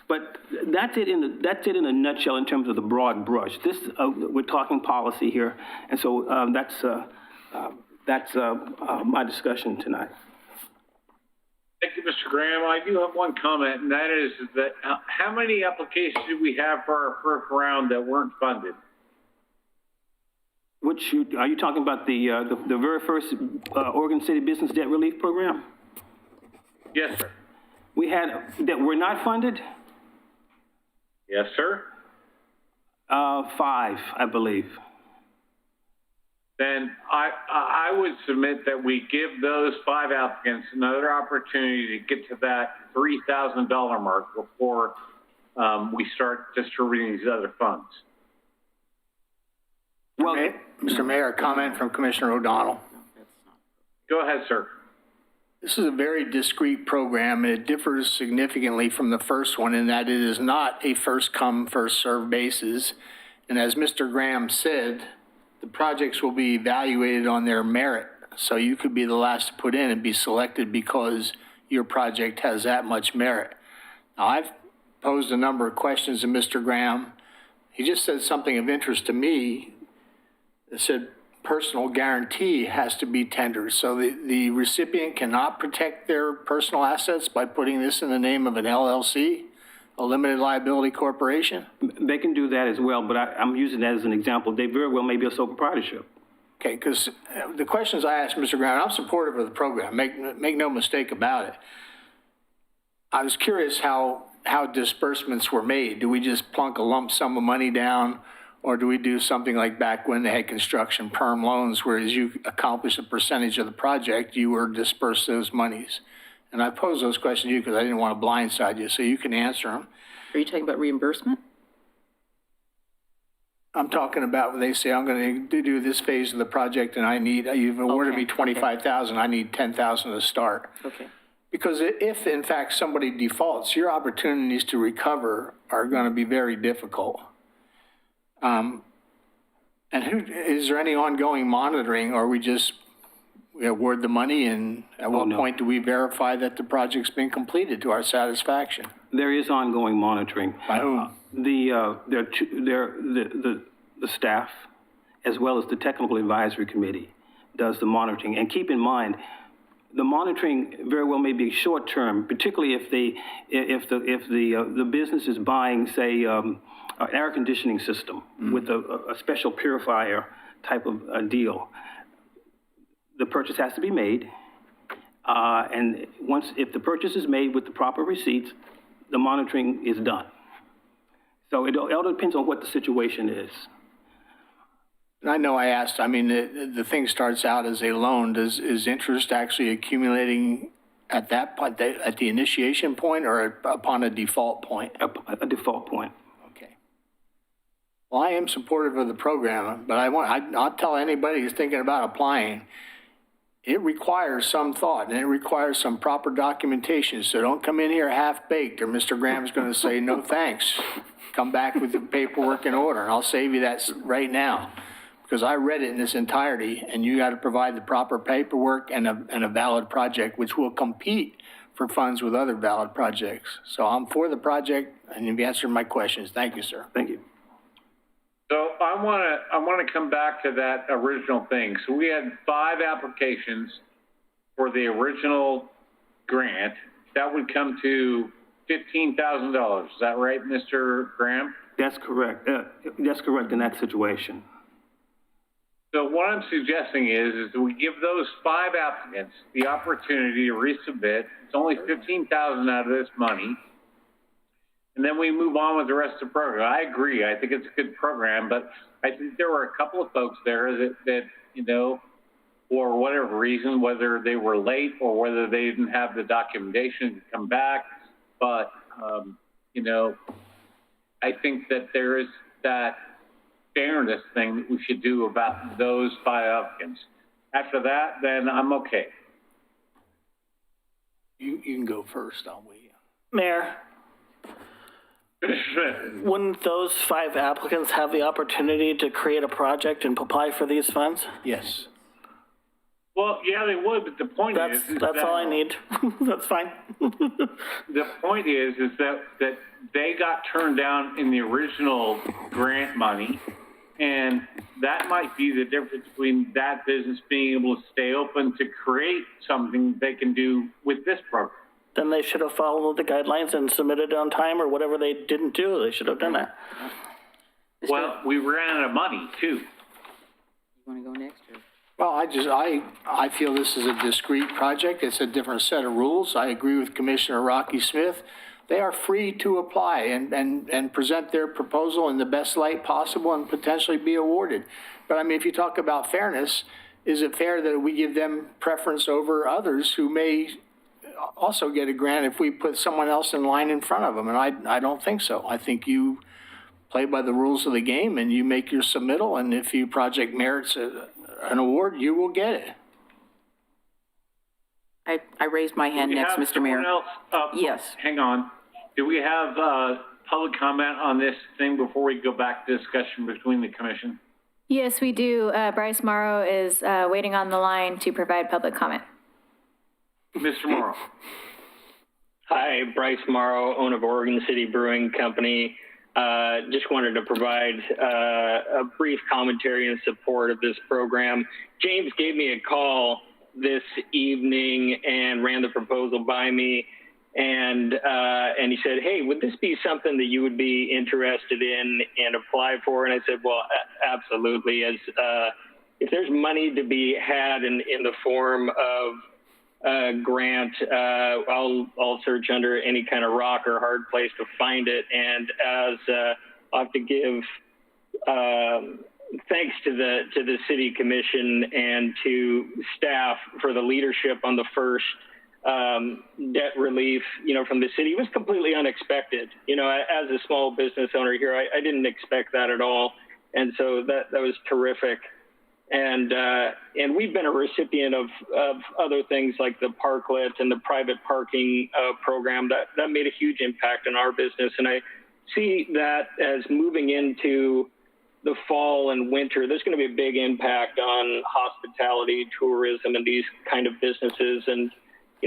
But that's it in a nutshell in terms of the broad brush. We're talking policy here, and so that's my discussion tonight. Thank you, Mr. Graham. I do have one comment, and that is that how many applications did we have for our first round that weren't funded? Are you talking about the very first Oregon City Business Debt Relief Program? Yes, sir. We had that were not funded? Yes, sir. 5, I believe. Then I would submit that we give those 5 applicants another opportunity to get to that $3,000 mark before we start distributing these other funds. Well, Mr. Mayor, a comment from Commissioner O'Donnell. Go ahead, sir. This is a very discrete program, and it differs significantly from the first one in that it is not a first-come, first-served basis. And as Mr. Graham said, the projects will be evaluated on their merit. So you could be the last to put in and be selected because your project has that much merit. Now, I've posed a number of questions to Mr. Graham. He just said something of interest to me. It said personal guarantee has to be tendered. So the recipient cannot protect their personal assets by putting this in the name of an LLC, a limited liability corporation? They can do that as well, but I'm using that as an example. They very well may be a sole proprietorship. Okay, because the questions I asked Mr. Graham, I'm supportive of the program. Make no mistake about it. I was curious how disbursements were made. Do we just plunk a lump sum of money down, or do we do something like back when they had construction perm loans, where as you accomplish a percentage of the project, you were dispersed those monies? And I posed those questions to you because I didn't want to blindside you, so you can answer them. Are you talking about reimbursement? I'm talking about when they say, I'm going to do this phase of the project and you've awarded me $25,000, I need $10,000 to start. Okay. Because if in fact somebody defaults, your opportunities to recover are going to be very difficult. And is there any ongoing monitoring, or we award the money, and at what point do we verify that the project's been completed to our satisfaction? There is ongoing monitoring. By whom? The staff as well as the Technical Advisory Committee does the monitoring. And keep in mind, the monitoring very well may be short-term, particularly if the business is buying, say, an air conditioning system with a special purifier type of deal. The purchase has to be made, and if the purchase is made with the proper receipts, the monitoring is done. So it all depends on what the situation is. And I know I asked, I mean, the thing starts out as a loan. Is interest actually accumulating at that point, at the initiation point, or upon a default point? A default point. Okay. Well, I am supportive of the program, but I'll tell anybody who's thinking about applying, it requires some thought and it requires some proper documentation. So don't come in here half-baked or Mr. Graham's going to say, no thanks. Come back with the paperwork in order, and I'll save you that right now. Because I read it in its entirety, and you got to provide the proper paperwork and a valid project, which will compete for funds with other valid projects. So I'm for the project, and you've answered my questions. Thank you, sir. Thank you. So I want to come back to that original thing. So we had 5 applications for the original grant. That would come to $15,000. Is that right, Mr. Graham? That's correct. That's correct in that situation. So what I'm suggesting is that we give those 5 applicants the opportunity to resubmit. It's only $15,000 out of this money. And then we move on with the rest of the program. I agree. I think it's a good program, but I think there were a couple of folks there that you know, for whatever reason, whether they were late or whether they didn't have the documentation to come back. But, you know, I think that there is that fairness thing that we should do about those 5 applicants. After that, then I'm okay. You can go first, I'll wait. Mayor, wouldn't those 5 applicants have the opportunity to create a project and apply for these funds? Yes. Well, yeah, they would, but the point is that's all I need. That's fine. The point is that they got turned down in the original grant money, and that might be the difference between that business being able to stay open to create something they can do with this program. Then they should have followed the guidelines and submitted on time, or whatever they didn't do. They should have done that. Well, we ran out of money too. You want to go next? Or? Well, I feel this is a discrete project. It's a different set of rules. I agree with Commissioner Rocky Smith. They are free to apply and present their proposal in the best light possible and potentially be awarded. But I mean, if you talk about fairness, is it fair that we give them preference over others who may also get a grant if we put someone else in line in front of them? And I don't think so. I think you play by the rules of the game and you make your submittal, and if your project merits an award, you will get it. I raised my hand next, Mr. Mayor. Else, yes. Hang on. Do we have public comment on this thing before we go back to discussion between the commission? Yes, we do. Bryce Morrow is waiting on the line to provide public comment. Mr. Morrow. Hi, Bryce Morrow, owner of Oregon City Brewing Company. Just wanted to provide a brief commentary in support of this program. James gave me a call this evening and ran the proposal by me, and he said, "Hey, would this be something that you would be interested in and apply for?" And I said, "Well, absolutely. As if there's money to be had in the form of grant, I'll search under any kind of rock or hard place to find it. And as I'll have to give thanks to the city commission and to staff for the leadership on the first debt relief, from the city. It was completely unexpected. As a small business owner here, I didn't expect that at all, and so that was terrific. And we've been a recipient of other things like the parklet and the private parking program that made a huge impact on our business. And I see that as moving into the fall and winter, there's going to be a big impact on hospitality, tourism, and these kind of businesses. And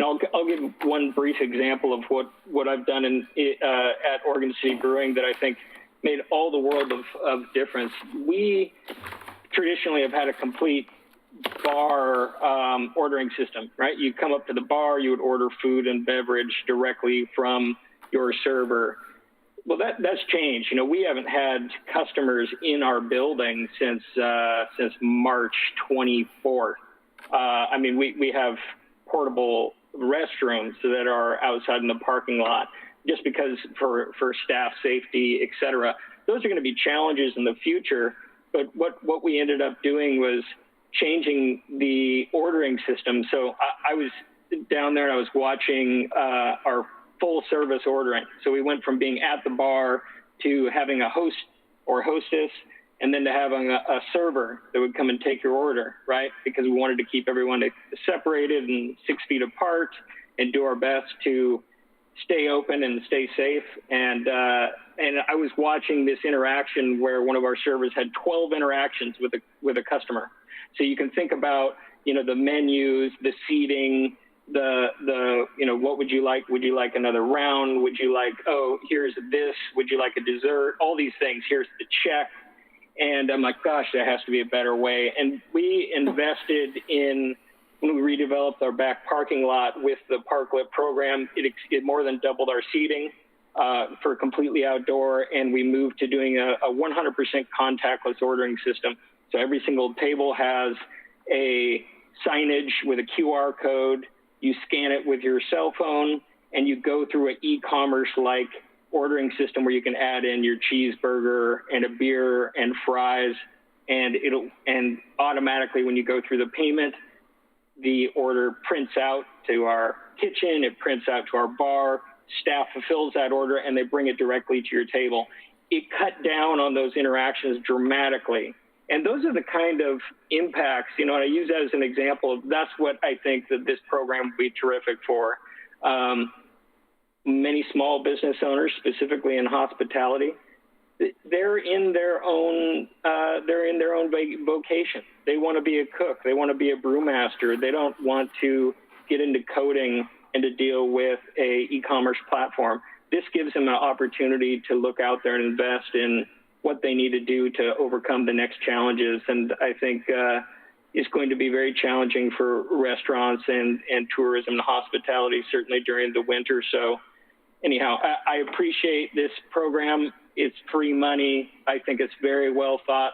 I'll give one brief example of what I've done at Oregon City Brewing that I think made all the world of difference. We traditionally have had a complete bar ordering system, right? You come up to the bar, you would order food and beverage directly from your server. Well, that's changed. You know, we haven't had customers in our building since March 24th. I mean, we have portable restrooms that are outside in the parking lot, just because for staff safety, et cetera. Those are going to be challenges in the future. But what we ended up doing was changing the ordering system. So I was down there and I was watching our full service ordering. So we went from being at the bar to having a host or hostess, and then to having a server that would come and take your order, right? Because we wanted to keep everyone separated and 6 feet apart and do our best to stay open and stay safe. And I was watching this interaction where one of our servers had 12 interactions with a customer. So you can think about, you know, the menus, the seating, the you know, what would you like? Would you like another round? Would you like, oh, here's this. Would you like a dessert? All these things. Here's the check. And I'm like, gosh, there has to be a better way. And we invested in, when we redeveloped our back parking lot with the Parklet program, it more than doubled our seating for completely outdoor. And we moved to doing a 100% contactless ordering system. So every single table has a signage with a QR code. You scan it with your cell phone, and you go through an e-commerce-like ordering system where you can add in your cheeseburger and a beer and fries, and automatically when you go through the payment, the order prints out to our kitchen, it prints out to our bar, staff fulfills that order, and they bring it directly to your table. It cut down on those interactions dramatically. And those are the kind of impacts, you know, and I use that as an example. That's what I think that this program would be terrific for. Many small business owners, specifically in hospitality, they're in their own vocation. They want to be a cook. They want to be a brewmaster. They don't want to get into coding and to deal with a e-commerce platform. This gives them an opportunity to look out there and invest in what they need to do to overcome the next challenges. And I think it's going to be very challenging for restaurants and tourism and hospitality, certainly during the winter. So anyhow, I appreciate this program. It's free money. I think it's very well thought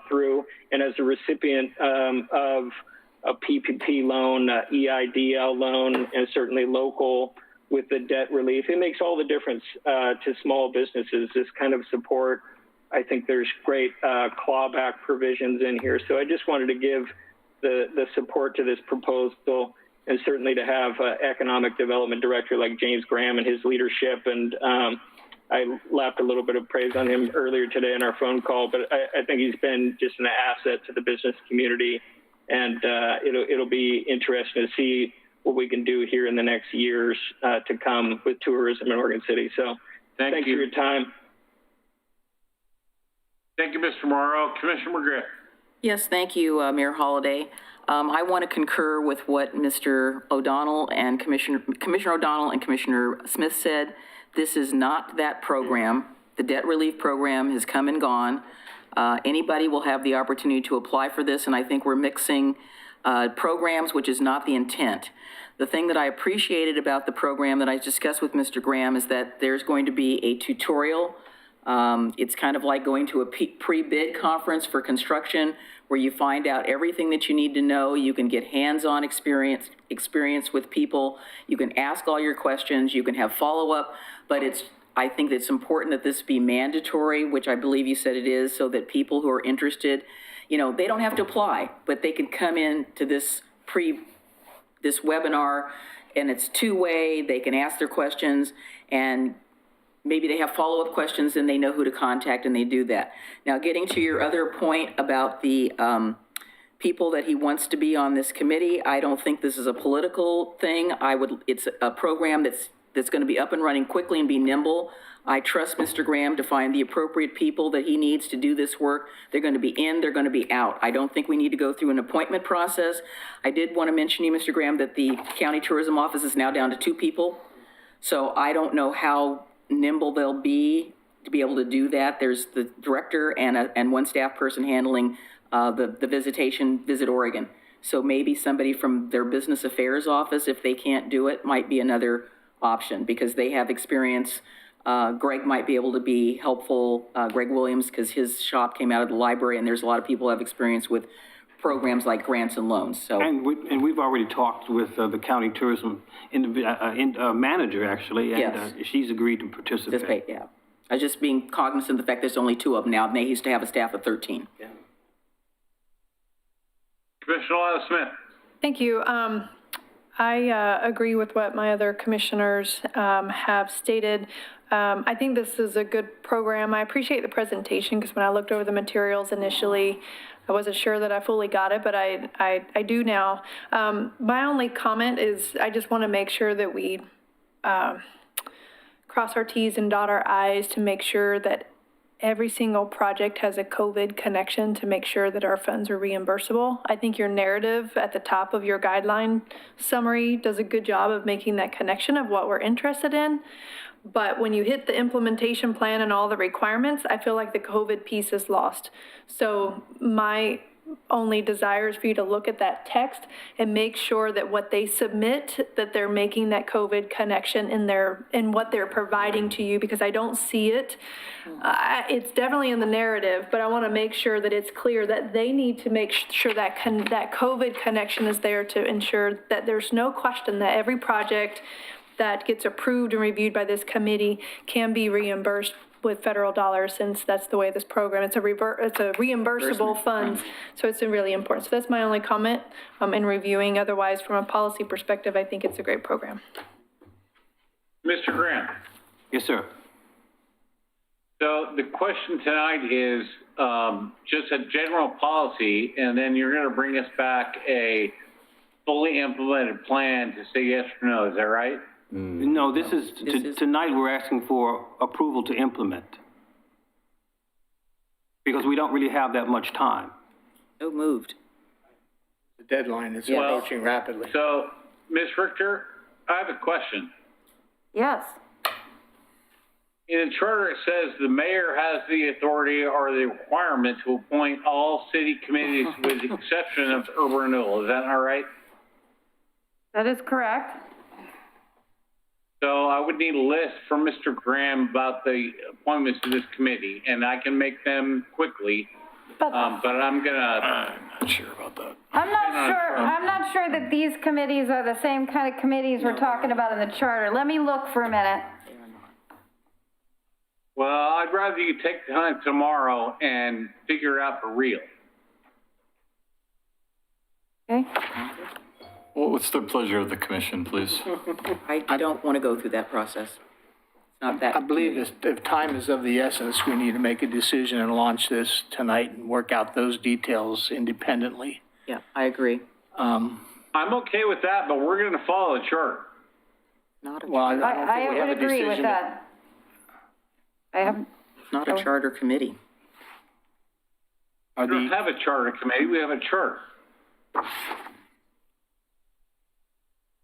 through. And as a recipient of a PPP loan, EIDL loan, and certainly local with the debt relief, it makes all the difference to small businesses, this kind of support. I think there's great clawback provisions in here. So I just wanted to give the support to this proposal, and certainly to have economic development director like James Graham and his leadership. And I laughed a little bit of praise on him earlier today in our phone call, but I think he's been just an asset to the business community. And it'll be interesting to see what we can do here in the next years to come with tourism in Oregon City. So thanks for your time. Thank you, Mr. Morrow. Commissioner McGriff. Yes, thank you, Mayor Holliday. I want to concur with what Mr. O'Donnell and Commissioner O'Donnell and Commissioner Smith said. This is not that program. The debt relief program has come and gone. Anybody will have the opportunity to apply for this, and I think we're mixing programs, which is not the intent. The thing that I appreciated about the program that I discussed with Mr. Graham is that there's going to be a tutorial. It's kind of like going to a pre-bid conference for construction where you find out everything that you need to know. You can get hands-on experience with people. You can ask all your questions. You can have follow-up, but I think it's important that this be mandatory, which I believe you said it is, so that people who are interested, you know, they don't have to apply, but they can come in to this webinar, and it's two-way. They can ask their questions, and maybe they have follow-up questions and they know who to contact, and they do that. Now, getting to your other point about the people that he wants to be on this committee, I don't think this is a political thing. It's a program that's going to be up and running quickly and be nimble. I trust Mr. Graham to find the appropriate people that he needs to do this work. They're going to be in, they're going to be out. I don't think we need to go through an appointment process. I did want to mention to you, Mr. Graham, that the county tourism office is now down to 2 people. So I don't know how nimble they'll be to be able to do that. There's the director and one staff person handling the visitation, Visit Oregon. So maybe somebody from their business affairs office, if they can't do it, might be another option because they have experience. Greg might be able to be helpful, Greg Williams, because his shop came out of the library, and there's a lot of people who have experience with programs like grants and loans. So and we've already talked with the county tourism manager, actually, and yes. She's agreed to participate. Yeah. I was just being cognizant of the fact there's only 2 of them now, and they used to have a staff of 13. Yeah. Commissioner Smith. Thank you. I agree with what my other commissioners have stated. I think this is a good program. I appreciate the presentation because when I looked over the materials initially, I wasn't sure that I fully got it, but I do now. My only comment is I just want to make sure that we cross our T's and dot our I's to make sure that every single project has a COVID connection to make sure that our funds are reimbursable. I think your narrative at the top of your guideline summary does a good job of making that connection of what we're interested in. But when you hit the implementation plan and all the requirements, I feel like the COVID piece is lost. So my only desire is for you to look at that text and make sure that what they submit, that they're making that COVID connection in what they're providing to you, because I don't see it. It's definitely in the narrative, but I want to make sure that it's clear that they need to make sure that that COVID connection is there to ensure that there's no question that every project that gets approved and reviewed by this committee can be reimbursed with federal dollars, since that's the way this program, it's a reimbursable funds, so it's really important. So that's my only comment in reviewing. Otherwise, from a policy perspective, I think it's a great program. Mr. Graham. Yes, sir. So the question tonight is just a general policy, and then you're going to bring us back a fully implemented plan to say yes or no. Is that right? No, this is tonight we're asking for approval to implement. Because we don't really have that much time. So moved. The deadline is approaching rapidly. So, Ms. Richter, I have a question. Yes. In the charter, it says the mayor has the authority or the requirement to appoint all city committees with the exception of urban renewal. Is that not right? That is correct. So I would need a list from Mr. Graham about the appointments to this committee, and I can make them quickly. But I'm not sure about that. I'm not sure that these committees are the same kind of committees we're talking about in the charter. Let me look for a minute. Well, I'd rather you take the time tomorrow and figure it out for real. Okay. Well, what's the pleasure of the commission, please? I don't want to go through that process. It's not that. I believe if time is of the essence, we need to make a decision and launch this tonight and work out those details independently. Yeah, I agree. I'm okay with that, but we're going to follow the chart. Not a Well, I don't think we have would a agree with decision. that. I have. Not a charter committee. We don't have a charter committee. We have a chart.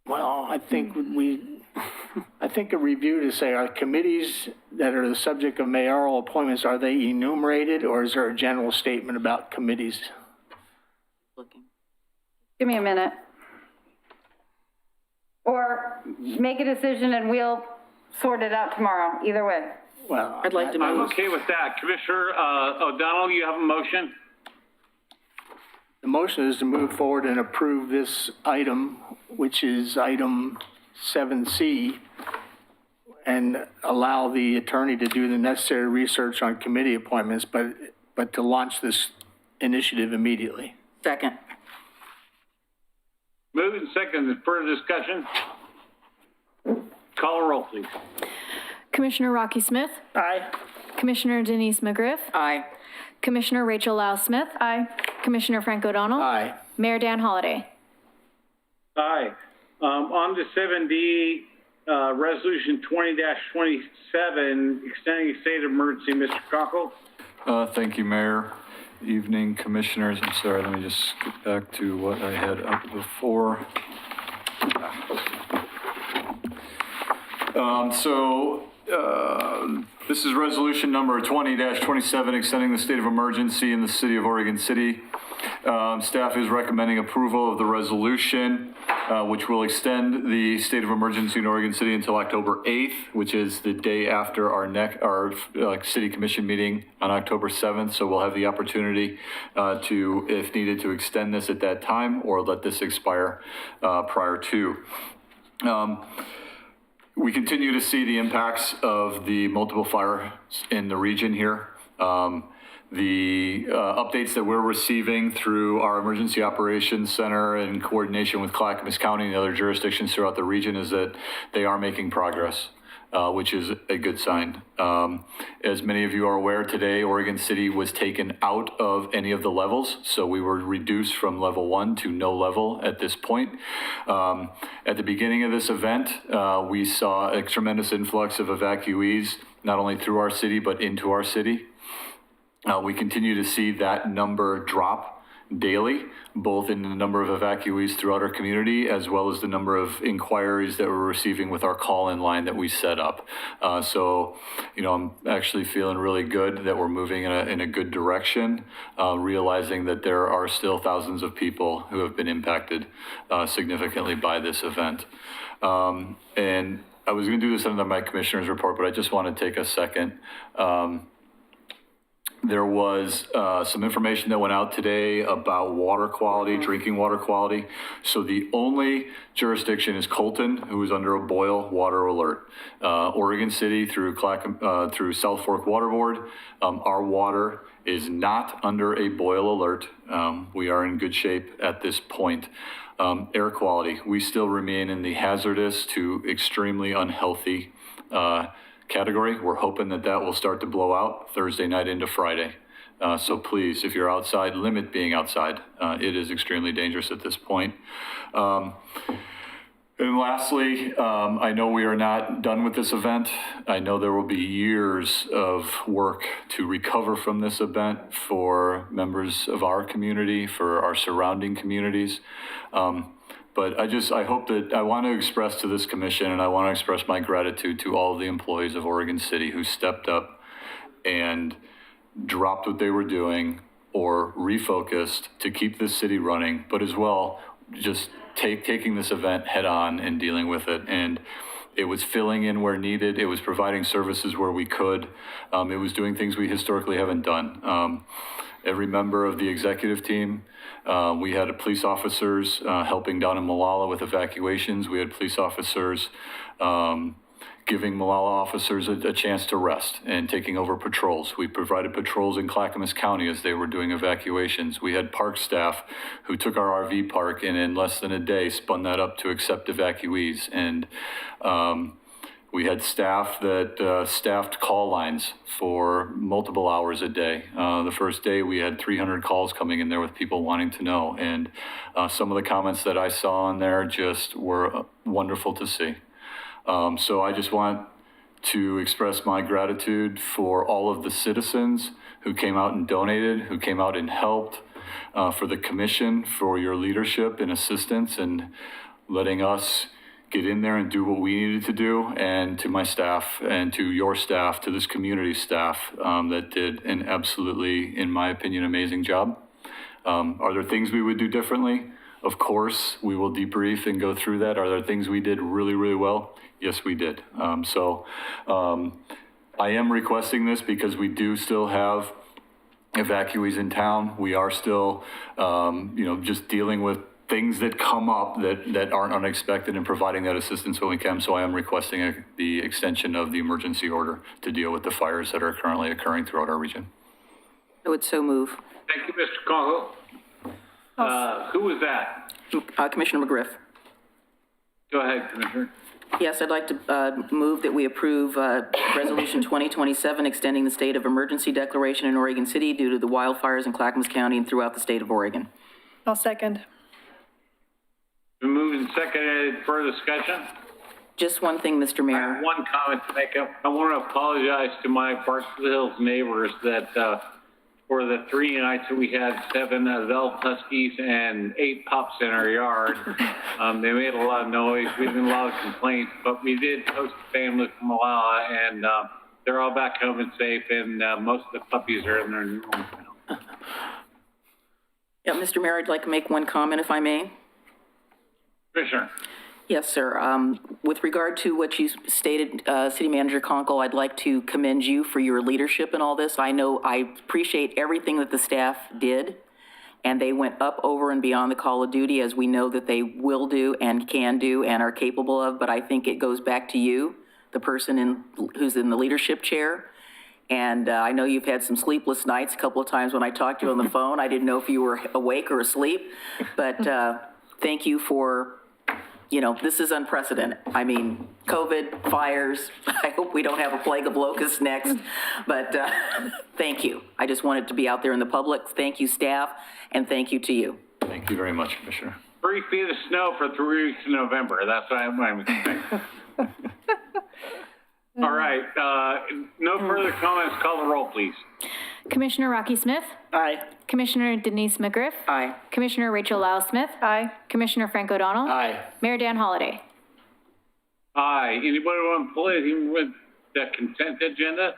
Well, I think a review to say, are committees that are the subject of mayoral appointments, are they enumerated, or is there a general statement about committees? Give me a minute. Or make a decision and we'll sort it out tomorrow, either way. Well, I'd like to move. I'm okay with that. Commissioner O'Donnell, you have a motion? The motion is to move forward and approve this item, which is item 7C, and allow the attorney to do the necessary research on committee appointments, but to launch this initiative immediately. Second. Moved and seconded. Further discussion? Call a roll, please. Commissioner Rocky Smith. Aye. Commissioner Denise McGriff. Aye. Commissioner Rachel Lau Smith. Aye. Commissioner Frank O'Donnell. Aye. Mayor Dan Holliday. Aye. On to 7D, Resolution 20-27, extending a state of emergency. Mr. Cockle? Thank you, Mayor. Evening, Commissioners. I'm sorry, let me just get back to what I had up before. This is resolution number 20-27, extending the state of emergency in the city of Oregon City. Staff is recommending approval of the resolution, which will extend the state of emergency in Oregon City until October 8th, which is the day after our city commission meeting on October 7th. So we'll have the opportunity to, if needed, to extend this at that time or let this expire prior to. We continue to see the impacts of the multiple fires in the region here. The updates that we're receiving through our Emergency Operations Center in coordination with Clackamas County and the other jurisdictions throughout the region is that they are making progress, which is a good sign. As many of you are aware, today Oregon City was taken out of any of the levels, so we were reduced from level 1 to no level at this point. At the beginning of this event, we saw a tremendous influx of evacuees, not only through our city, but into our city. We continue to see that number drop daily, both in the number of evacuees throughout our community, as well as the number of inquiries that we're receiving with our call-in line that we set up. So, I'm actually feeling really good that we're moving in a good direction, realizing that there are still thousands of people who have been impacted significantly by this event. And I was going to do this under my commissioner's report, but I just want to take a second. There was some information that went out today about water quality, drinking water quality. So the only jurisdiction is Colton, who is under a boil water alert. Oregon City through South Fork Water Board, our water is not under a boil alert. We are in good shape at this point. Air quality, we still remain in the hazardous to extremely unhealthy category. We're hoping that will start to blow out Thursday night into Friday. So please, if you're outside, limit being outside. It is extremely dangerous at this point. And lastly, I know we are not done with this event. I know there will be years of work to recover from this event for members of our community, for our surrounding communities. But I hope that I want to express to this commission, and I want to express my gratitude to all of the employees of Oregon City who stepped up and dropped what they were doing or refocused to keep this city running, but as well, just taking this event head on and dealing with it. And it was filling in where needed. It was providing services where we could. It was doing things we historically haven't done. Every member of the executive team, we had police officers helping down in Molalla with evacuations. We had police officers giving Molalla officers a chance to rest and taking over patrols. We provided patrols in Clackamas County as they were doing evacuations. We had park staff who took our RV park and in less than a day spun that up to accept evacuees. And we had staff that staffed call lines for multiple hours a day. The first day we had 300 calls coming in there with people wanting to know. And some of the comments that I saw in there just were wonderful to see. So I just want to express my gratitude for all of the citizens who came out and donated, who came out and helped, for the commission, for your leadership and assistance and letting us get in there and do what we needed to do, and to my staff and to your staff, to this community staff that did an absolutely, in my opinion, amazing job. Are there things we would do differently? Of course, we will debrief and go through that. Are there things we did really, really well? Yes, we did. I am requesting this because we do still have evacuees in town. We are still, just dealing with things that come up that aren't unexpected and providing that assistance when we can. So I am requesting the extension of the emergency order to deal with the fires that are currently occurring throughout our region. I would so move. Thank you, Mr. Congo. Who was that? Commissioner McGriff. Go ahead, Commissioner. Yes, I'd like to move that we approve Resolution 2027, extending the state of emergency declaration in Oregon City due to the wildfires in Clackamas County and throughout the state of Oregon. I'll second. Been moved and seconded. Further discussion? Just one thing, Mr. Mayor. I have one comment to make. I want to apologize to my Parks of the Hills neighbors that for the 3 nights that we had 7 adult huskies and 8 pups in our yard. They made a lot of noise. We had a lot of complaints, but we did host a family from Molalla, and they're all back home and safe, and most of the puppies are in their new homes now. Yeah, Mr. Mayor, I'd like to make one comment if I may. Commissioner. Yes, sir. With regard to what you stated, City Manager Conkle, I'd like to commend you for your leadership in all this. I know I appreciate everything that the staff did, and they went up, over, and beyond the call of duty, as we know that they will do and can do and are capable of, but I think it goes back to you, the person who's in the leadership chair. And I know you've had some sleepless nights a couple of times when I talked to you on the phone. I didn't know if you were awake or asleep, but thank you for, you know, this is unprecedented. I mean, COVID, fires, I hope we don't have a plague of locusts next, but thank you. I just wanted to be out there in the public. Thank you, staff, and thank you to you. Thank you very much, Commissioner. 3 feet of snow for 3 weeks in November. That's what I'm expecting. All right, no further comments. Call the roll, please. Commissioner Rocky Smith? Aye. Commissioner Denise McGriff? Aye. Commissioner Rachel Lyle Smith? Aye. Commissioner Frank O'Donnell? Aye. Mayor Dan Holliday? Aye. Anybody want to pull it even with the consent agenda?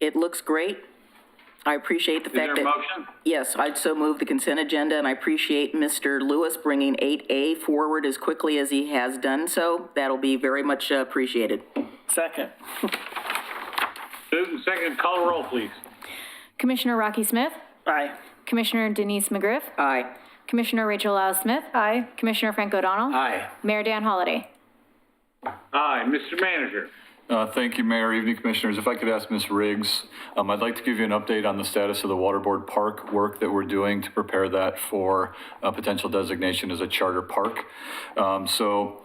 It looks great. I appreciate the fact that— Is there a motion? Yes, I'd so move the consent agenda, and I appreciate Mr. Lewis bringing 8A forward as quickly as he has done so. That'll be very much appreciated. Second. Moved and second. Call the roll, please. Commissioner Rocky Smith? Aye. Commissioner Denise McGriff? Aye. Commissioner Rachel Lyle Smith? Aye. Commissioner Frank O'Donnell? Aye. Mayor Dan Holliday? Aye. Mr. Manager. Thank you, Mayor. Evening, Commissioners. If I could ask Ms. Riggs, I'd like to give you an update on the status of the Waterboard Park work that we're doing to prepare that for a potential designation as a charter park. So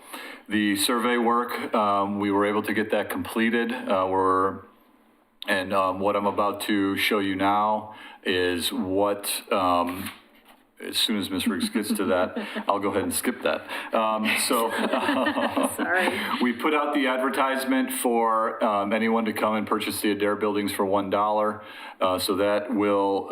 the survey work, we were able to get that completed. What I'm about to show you now is what, as soon as Ms. Riggs gets to that, I'll go ahead and skip that. Sorry. We put out the advertisement for anyone to come and purchase the Adair buildings for $1. So that will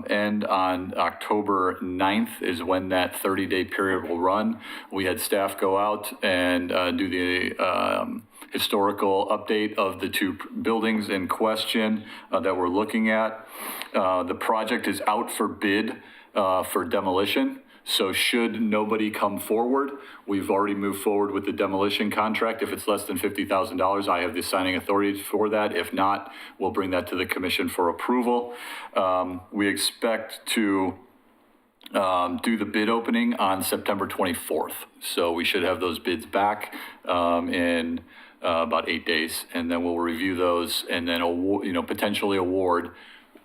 end on October 9th is when that 30-day period will run. We had staff go out and do the historical update of the 2 buildings in question that we're looking at. The project is out for bid for demolition. So should nobody come forward, we've already moved forward with the demolition contract. If it's less than $50,000, I have the signing authority for that. If not, we'll bring that to the commission for approval. We expect to do the bid opening on September 24th. So we should have those bids back in about 8 days, and then we'll review those and then potentially award,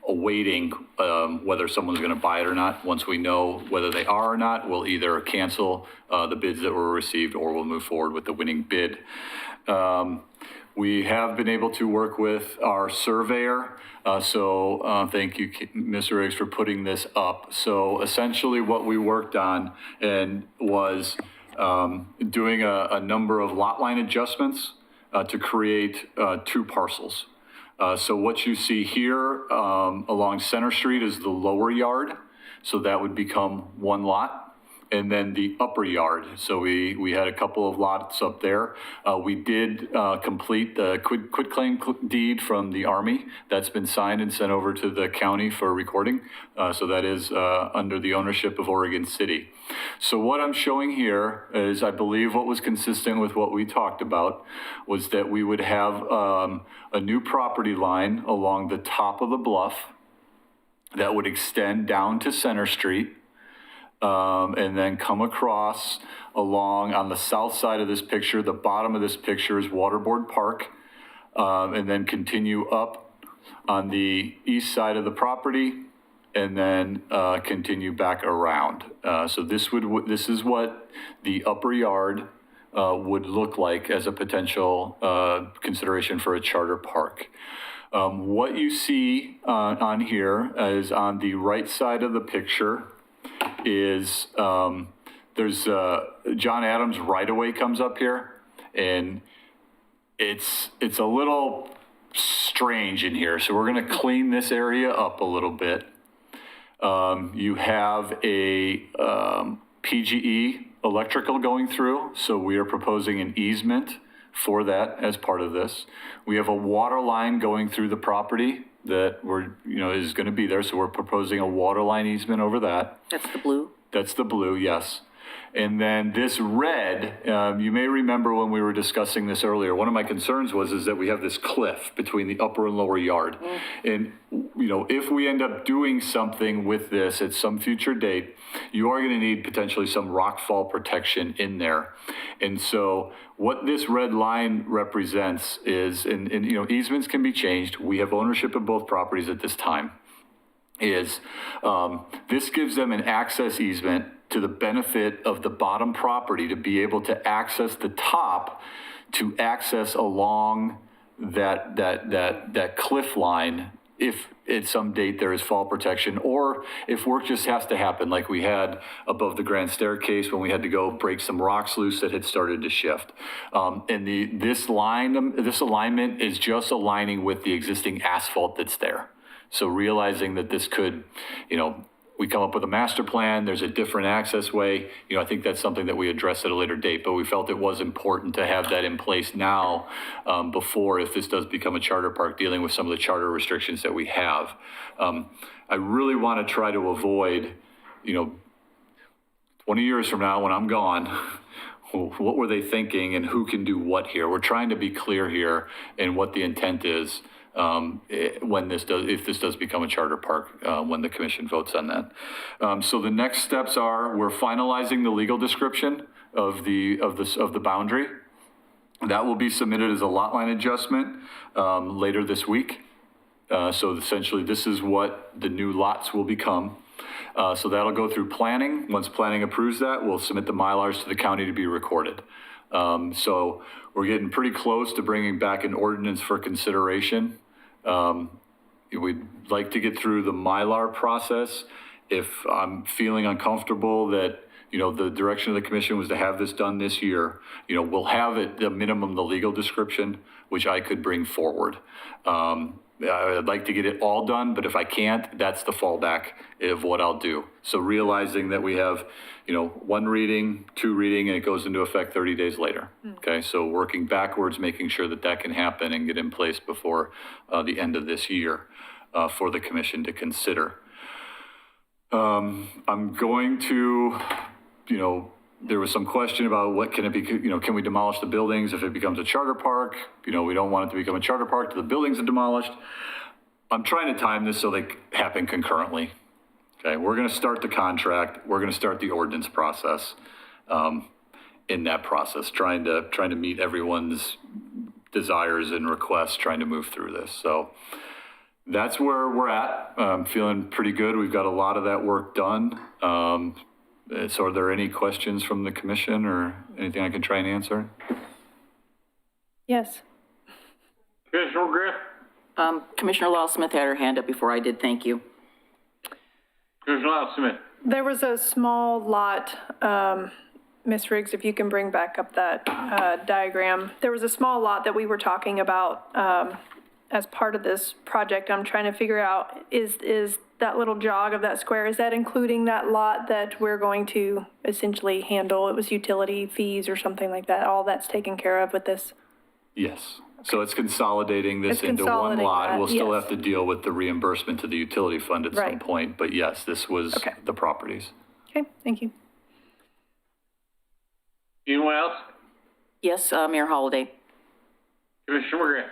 awaiting whether someone's going to buy it or not. Once we know whether they are or not, we'll either cancel the bids that were received or we'll move forward with the winning bid. We have been able to work with our surveyor. Thank you, Mr. Riggs, for putting this up. So essentially what we worked on was doing a number of lot line adjustments to create 2 parcels. So what you see here along Center Street is the lower yard. So that would become 1 lot. And then the upper yard. So we had a couple of lots up there. We did complete the quitclaim deed from the Army. That's been signed and sent over to the county for recording. So that is under the ownership of Oregon City. So what I'm showing here is, I believe what was consistent with what we talked about was that we would have a new property line along the top of the bluff that would extend down to Center Street. And then come across along on the south side of this picture. The bottom of this picture is Waterboard Park, and then continue up on the east side of the property, and then continue back around. So this is what the upper yard would look like as a potential consideration for a charter park. What you see on here is on the right side of the picture is there's John Adams right-of-way comes up here, and it's a little strange in here. So we're going to clean this area up a little bit. You have a PGE electrical going through, so we are proposing an easement for that as part of this. We have a water line going through the property that is going to be there, so we're proposing a water line easement over that. That's the blue? That's the blue, yes. And then this red, you may remember when we were discussing this earlier, one of my concerns is that we have this cliff between the upper and lower yard. And, if we end up doing something with this at some future date, you are going to need potentially some rockfall protection in there. And so what this red line represents is, and easements can be changed. We have ownership of both properties at this time. This gives them an access easement to the benefit of the bottom property to be able to access the top, to access along that cliff line if at some date there is fall protection, or if work just has to happen like we had above the grand staircase when we had to go break some rocks loose that had started to shift. And this alignment is just aligning with the existing asphalt that's there. So realizing that this could, we come up with a master plan, there's a different access way, I think that's something that we address at a later date, but we felt it was important to have that in place now before, if this does become a charter park, dealing with some of the charter restrictions that we have. I really want to try to avoid, 20 years from now when I'm gone, what were they thinking and who can do what here? We're trying to be clear here in what the intent is. If this does become a charter park, when the commission votes on that. So the next steps are, we're finalizing the legal description of the boundary. That will be submitted as a lot line adjustment later this week. So essentially, this is what the new lots will become. So that'll go through planning. Once planning approves that, we'll submit the Mylars to the county to be recorded. So we're getting pretty close to bringing back an ordinance for consideration. We'd like to get through the Mylar process. If I'm feeling uncomfortable that, the direction of the commission was to have this done this year, we'll have at the minimum the legal description, which I could bring forward. I'd like to get it all done, but if I can't, that's the fallback of what I'll do. So realizing that we have, 1 reading, 2 reading, and it goes into effect 30 days later. Okay, so working backwards, making sure that that can happen and get in place before the end of this year for the commission to consider. I'm going to, there was some question about what can it be, can we demolish the buildings if it becomes a charter park? We don't want it to become a charter park till the buildings are demolished. I'm trying to time this so they happen concurrently. Okay, we're going to start the contract. We're going to start the ordinance process. In that process, trying to meet everyone's desires and requests, trying to move through this. So that's where we're at. I'm feeling pretty good. We've got a lot of that work done. So are there any questions from the commission or anything I can try and answer? Yes. Commissioner Griff? Commissioner Lyle-Smith had her hand up before I did. Thank you. Commissioner Lyle-Smith. There was a small lot, Ms. Riggs, if you can bring back up that diagram. There was a small lot that we were talking about as part of this project. I'm trying to figure out, is that little jog of that square, is that including that lot that we're going to essentially handle? It was utility fees or something like that. All that's taken care of with this? Yes. So it's consolidating this into one lot. We'll still have to deal with the reimbursement to the utility fund at some point. But yes, this was the properties. Okay, thank you. Anyone else? Yes, Mayor Holliday. Commissioner McGrath.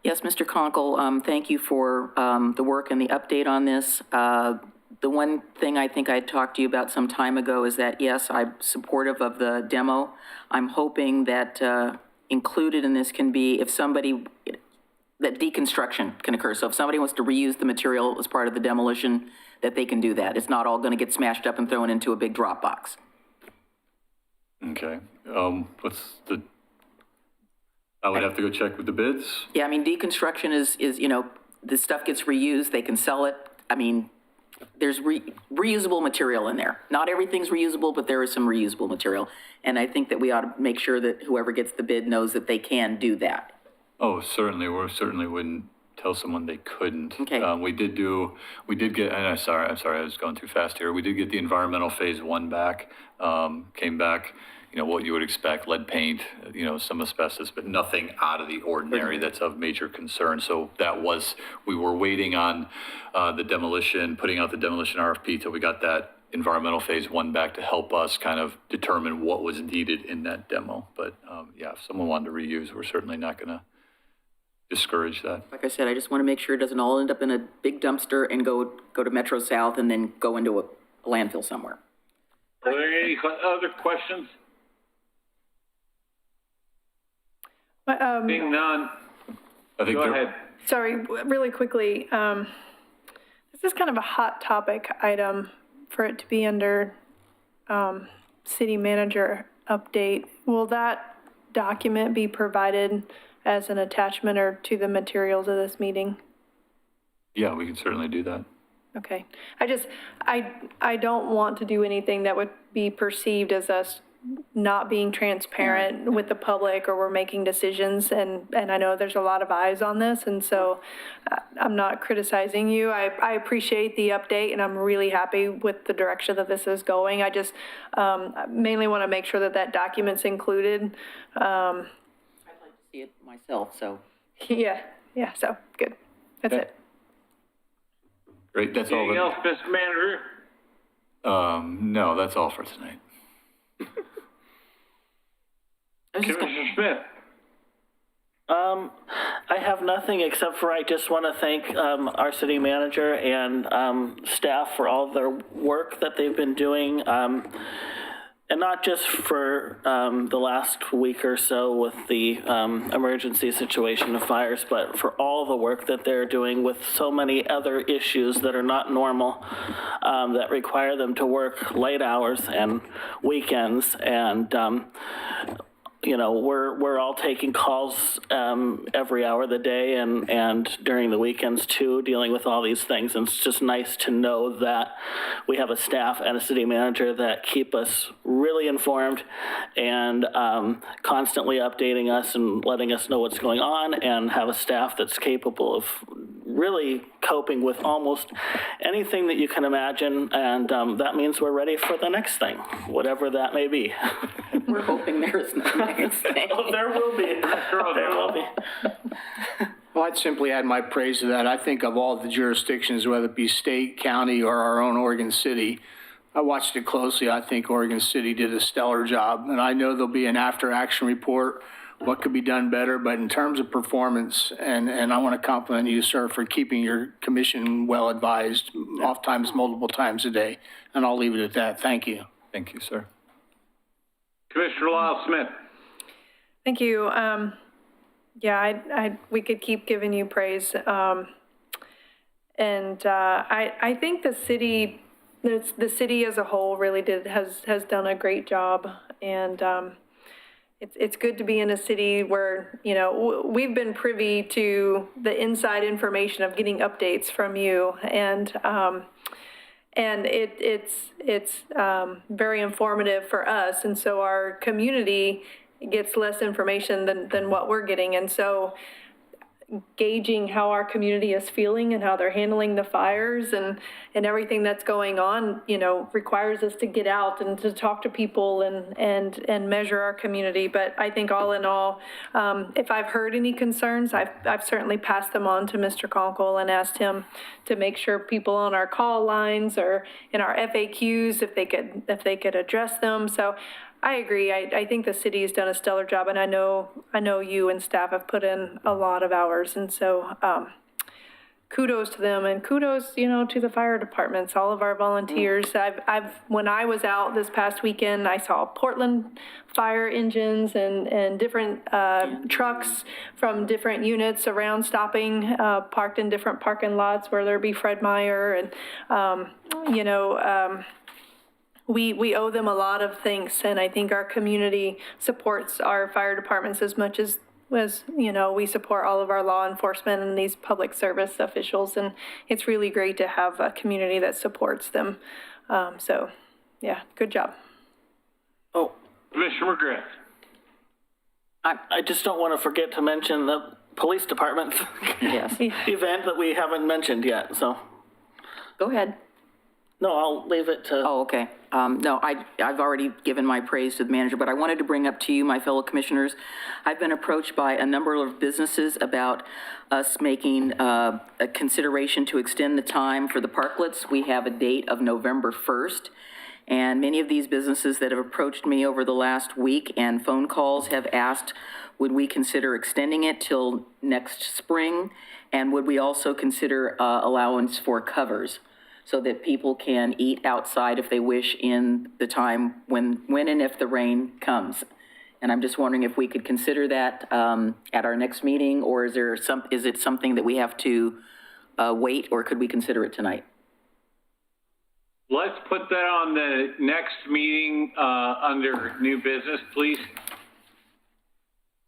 Yes, Mr. Conkle, thank you for the work and the update on this. The one thing I think I talked to you about some time ago is that, yes, I'm supportive of the demo. I'm hoping that included in this can be that deconstruction can occur. So if somebody wants to reuse the material as part of the demolition, that they can do that. It's not all going to get smashed up and thrown into a big drop box. Okay. I would have to go check with the bids. Yeah, I mean, deconstruction is this stuff gets reused, they can sell it. I mean, there's reusable material in there. Not everything's reusable, but there is some reusable material. And I think that we ought to make sure that whoever gets the bid knows that they can do that. Oh, certainly. We certainly wouldn't tell someone they couldn't. Okay. We did get, and I'm sorry, I was going too fast here. We did get the environmental phase 1 back, came back, what you would expect, lead paint, some asbestos, but nothing out of the ordinary that's of major concern. So we were waiting on the demolition, putting out the demolition RFP till we got that environmental phase 1 back to help us kind of determine what was needed in that demo. But yeah, if someone wanted to reuse, we're certainly not going to discourage that. Like I said, I just want to make sure it doesn't all end up in a big dumpster and go to Metro South and then go into a landfill somewhere. Are there any other questions? Being none, go ahead. Sorry, really quickly. This is kind of a hot topic item for it to be under city manager update. Will that document be provided as an attachment or to the materials of this meeting? Yeah, we can certainly do that. Okay. I don't want to do anything that would be perceived as us not being transparent with the public, or we're making decisions, and I know there's a lot of eyes on this, and so I'm not criticizing you. I appreciate the update, and I'm really happy with the direction that this is going. I just mainly want to make sure that that document's included. I'd like to see it myself, so. Yeah, so good. That's it. Great, that's all. Anything else, Mr. Manager? No, that's all for tonight. Commissioner Smith. I have nothing except for I just want to thank our city manager and staff for all their work that they've been doing. And not just for the last week or so with the emergency situation of fires, but for all the work that they're doing with so many other issues that are not normal, that require them to work late hours and weekends. And we're all taking calls every hour of the day and during the weekends too, dealing with all these things. And it's just nice to know that we have a staff and a city manager that keep us really informed and constantly updating us and letting us know what's going on, and have a staff that's capable of really coping with almost anything that you can imagine. And that means we're ready for the next thing, whatever that may be. We're hoping there is no next thing. Oh, there will be. There will be. Well, I'd simply add my praise to that. I think of all the jurisdictions, whether it be state, county, or our own Oregon City, I watched it closely. I think Oregon City did a stellar job. And I know there'll be an after-action report, what could be done better. But in terms of performance, and I want to compliment you, sir, for keeping your commission well advised, oftentimes multiple times a day. And I'll leave it at that. Thank you. Thank you, sir. Commissioner Lyle Smith. Thank you. We could keep giving you praise. I think the city as a whole really has done a great job. And it's good to be in a city where, we've been privy to the inside information of getting updates from you. And it's very informative for us. And so our community gets less information than what we're getting. And so gauging how our community is feeling and how they're handling the fires and everything that's going on, requires us to get out and to talk to people and measure our community. But I think all in all, if I've heard any concerns, I've certainly passed them on to Mr. Conkle and asked him to make sure people on our call lines or in our FAQs, if they could address them. So I agree. I think the city has done a stellar job, and I know you and staff have put in a lot of hours, and so kudos to them, and kudos, to the fire departments, all of our volunteers. When I was out this past weekend, I saw Portland fire engines and different trucks from different units around stopping, parked in different parking lots, whether it be Fred Meyer and we owe them a lot of thanks, and I think our community supports our fire departments as much as we support all of our law enforcement and these public service officials, and it's really great to have a community that supports them. So, yeah, good job. Oh, Commissioner McGrath. I just don't want to forget to mention that police department Yes. event that we haven't mentioned yet, so. Go ahead. No, I'll leave it to. Oh, okay. No, I've already given my praise to the manager, but I wanted to bring up to you, my fellow commissioners, I've been approached by a number of businesses about us making a consideration to extend the time for the parklets. We have a date of November 1st, and many of these businesses that have approached me over the last week and phone calls have asked, would we consider extending it till next spring? And would we also consider allowance for covers, so that people can eat outside if they wish in the time when and if the rain comes. And I'm just wondering if we could consider that at our next meeting, or is it something that we have to wait, or could we consider it tonight? Let's put that on the next meeting under new business, please.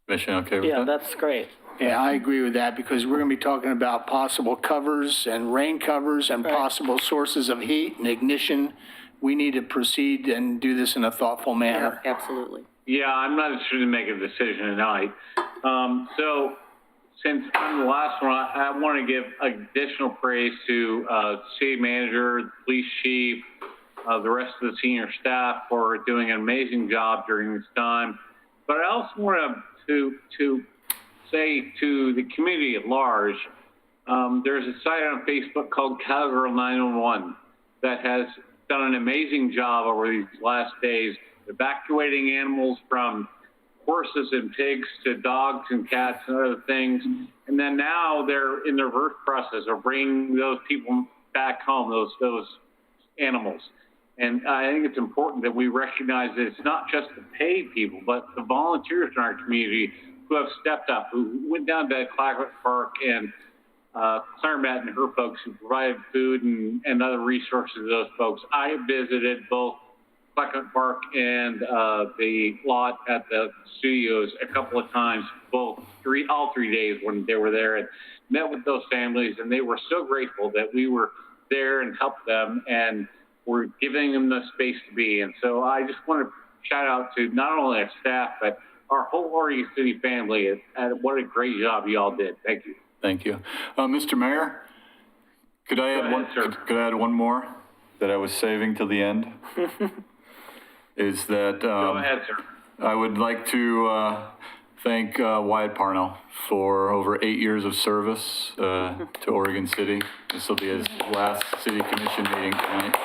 Commission, okay with that? Yeah, that's great. Yeah, I agree with that, because we're going to be talking about possible covers and rain covers and possible sources of heat and ignition. We need to proceed and do this in a thoughtful manner. Yeah, absolutely. Yeah, I'm not sure to make a decision tonight. So since I'm the last one, I want to give additional praise to city manager, the police chief, the rest of the senior staff for doing an amazing job during this time. But I also want to say to the community at large, there's a site on Facebook called Cowgirl 911 that has done an amazing job over these last days, evacuating animals from horses and pigs to dogs and cats and other things. And then now they're in the reverse process of bringing those people back home, those animals. And I think it's important that we recognize that it's not just the paid people, but the volunteers in our community who have stepped up, who went down to Clackamas Park, and CEREMONIES and her folks who provided food and other resources to those folks. I visited both Clackamas Park and the lot at the studios a couple of times, all 3 days when they were there, and met with those families, and they were so grateful that we were there and helped them, and we're giving them the space to be. And so I just want to shout out to not only our staff, but our whole Oregon City family. What a great job you all did. Thank you. Thank you. Mr. Mayor, could I add one more that I was saving till the end? Is that Go ahead, sir. I would like to thank Wyatt Parnell for over 8 years of service to Oregon City. This will be his last city commission meeting tonight.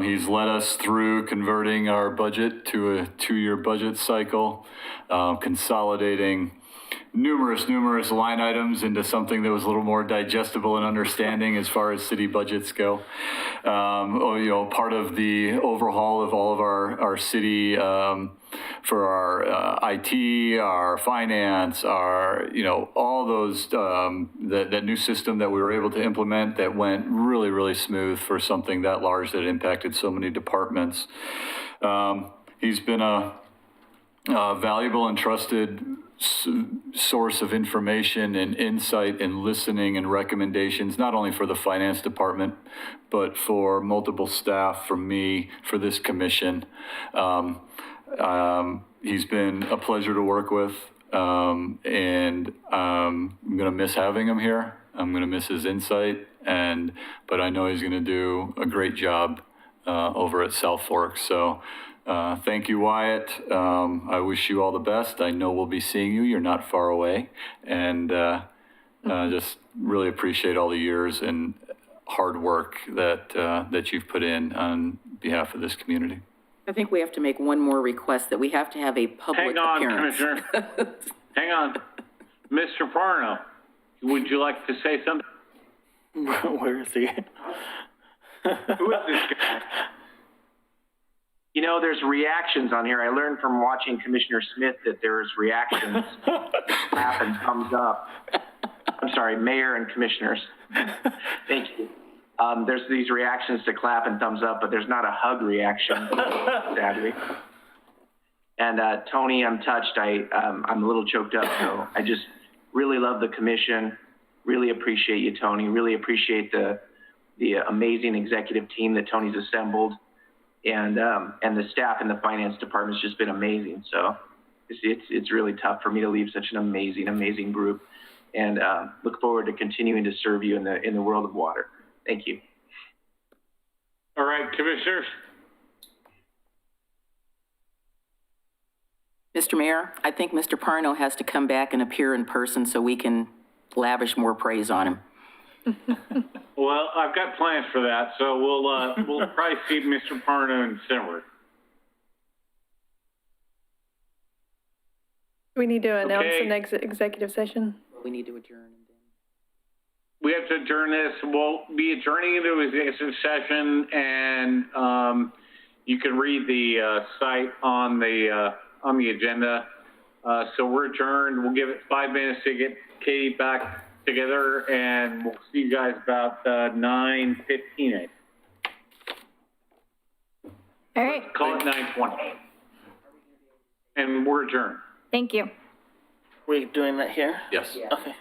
He's led us through converting our budget to a 2-year budget cycle, consolidating numerous line items into something that was a little more digestible and understanding as far as city budgets go. Part of the overhaul of all of our city for our IT, our finance, all those, that new system that we were able to implement that went really smooth for something that large that impacted so many departments. He's been a valuable and trusted source of information and insight and listening and recommendations, not only for the finance department, but for multiple staff, from me, for this commission. He's been a pleasure to work with, and I'm going to miss having him here. I'm going to miss his insight, but I know he's going to do a great job over at South Fork. So thank you, Wyatt. I wish you all the best. I know we'll be seeing you. You're not far away. And just really appreciate all the years and hard work that you've put in on behalf of this community. I think we have to make one more request, that we have to have a public appearance. Hang on, Commissioner. Hang on. Mr. Parno, would you like to say something? Where is he? Who is this guy? You know, there's reactions on here. I learned from watching Commissioner Smith that there's reactions, clap and thumbs up. I'm sorry, Mayor and Commissioners. Thank you. There's these reactions to clap and thumbs up, but there's not a hug reaction, sadly. And Tony, I'm touched. I'm a little choked up, so I just really love the commission. Really appreciate you, Tony. Really appreciate the amazing executive team that Tony's assembled. And the staff in the finance department has just been amazing. So it's really tough for me to leave such an amazing group, and look forward to continuing to serve you in the world of water. Thank you. All right, commissioners. Mr. Mayor, I think Mr. Parno has to come back and appear in person so we can lavish more praise on him. Well, I've got plans for that, so we'll probably see Mr. Parno in December. We need to announce Okay. an executive session. We need to adjourn. We have to adjourn this. We'll be adjourning into executive session, and you can read the site on the agenda. So we're adjourned. We'll give it 5 minutes to get Katie back together, and we'll see you guys about 9:15. All right. Call it 9:20. And we're adjourned. Thank you. We doing that here? Yes. Okay.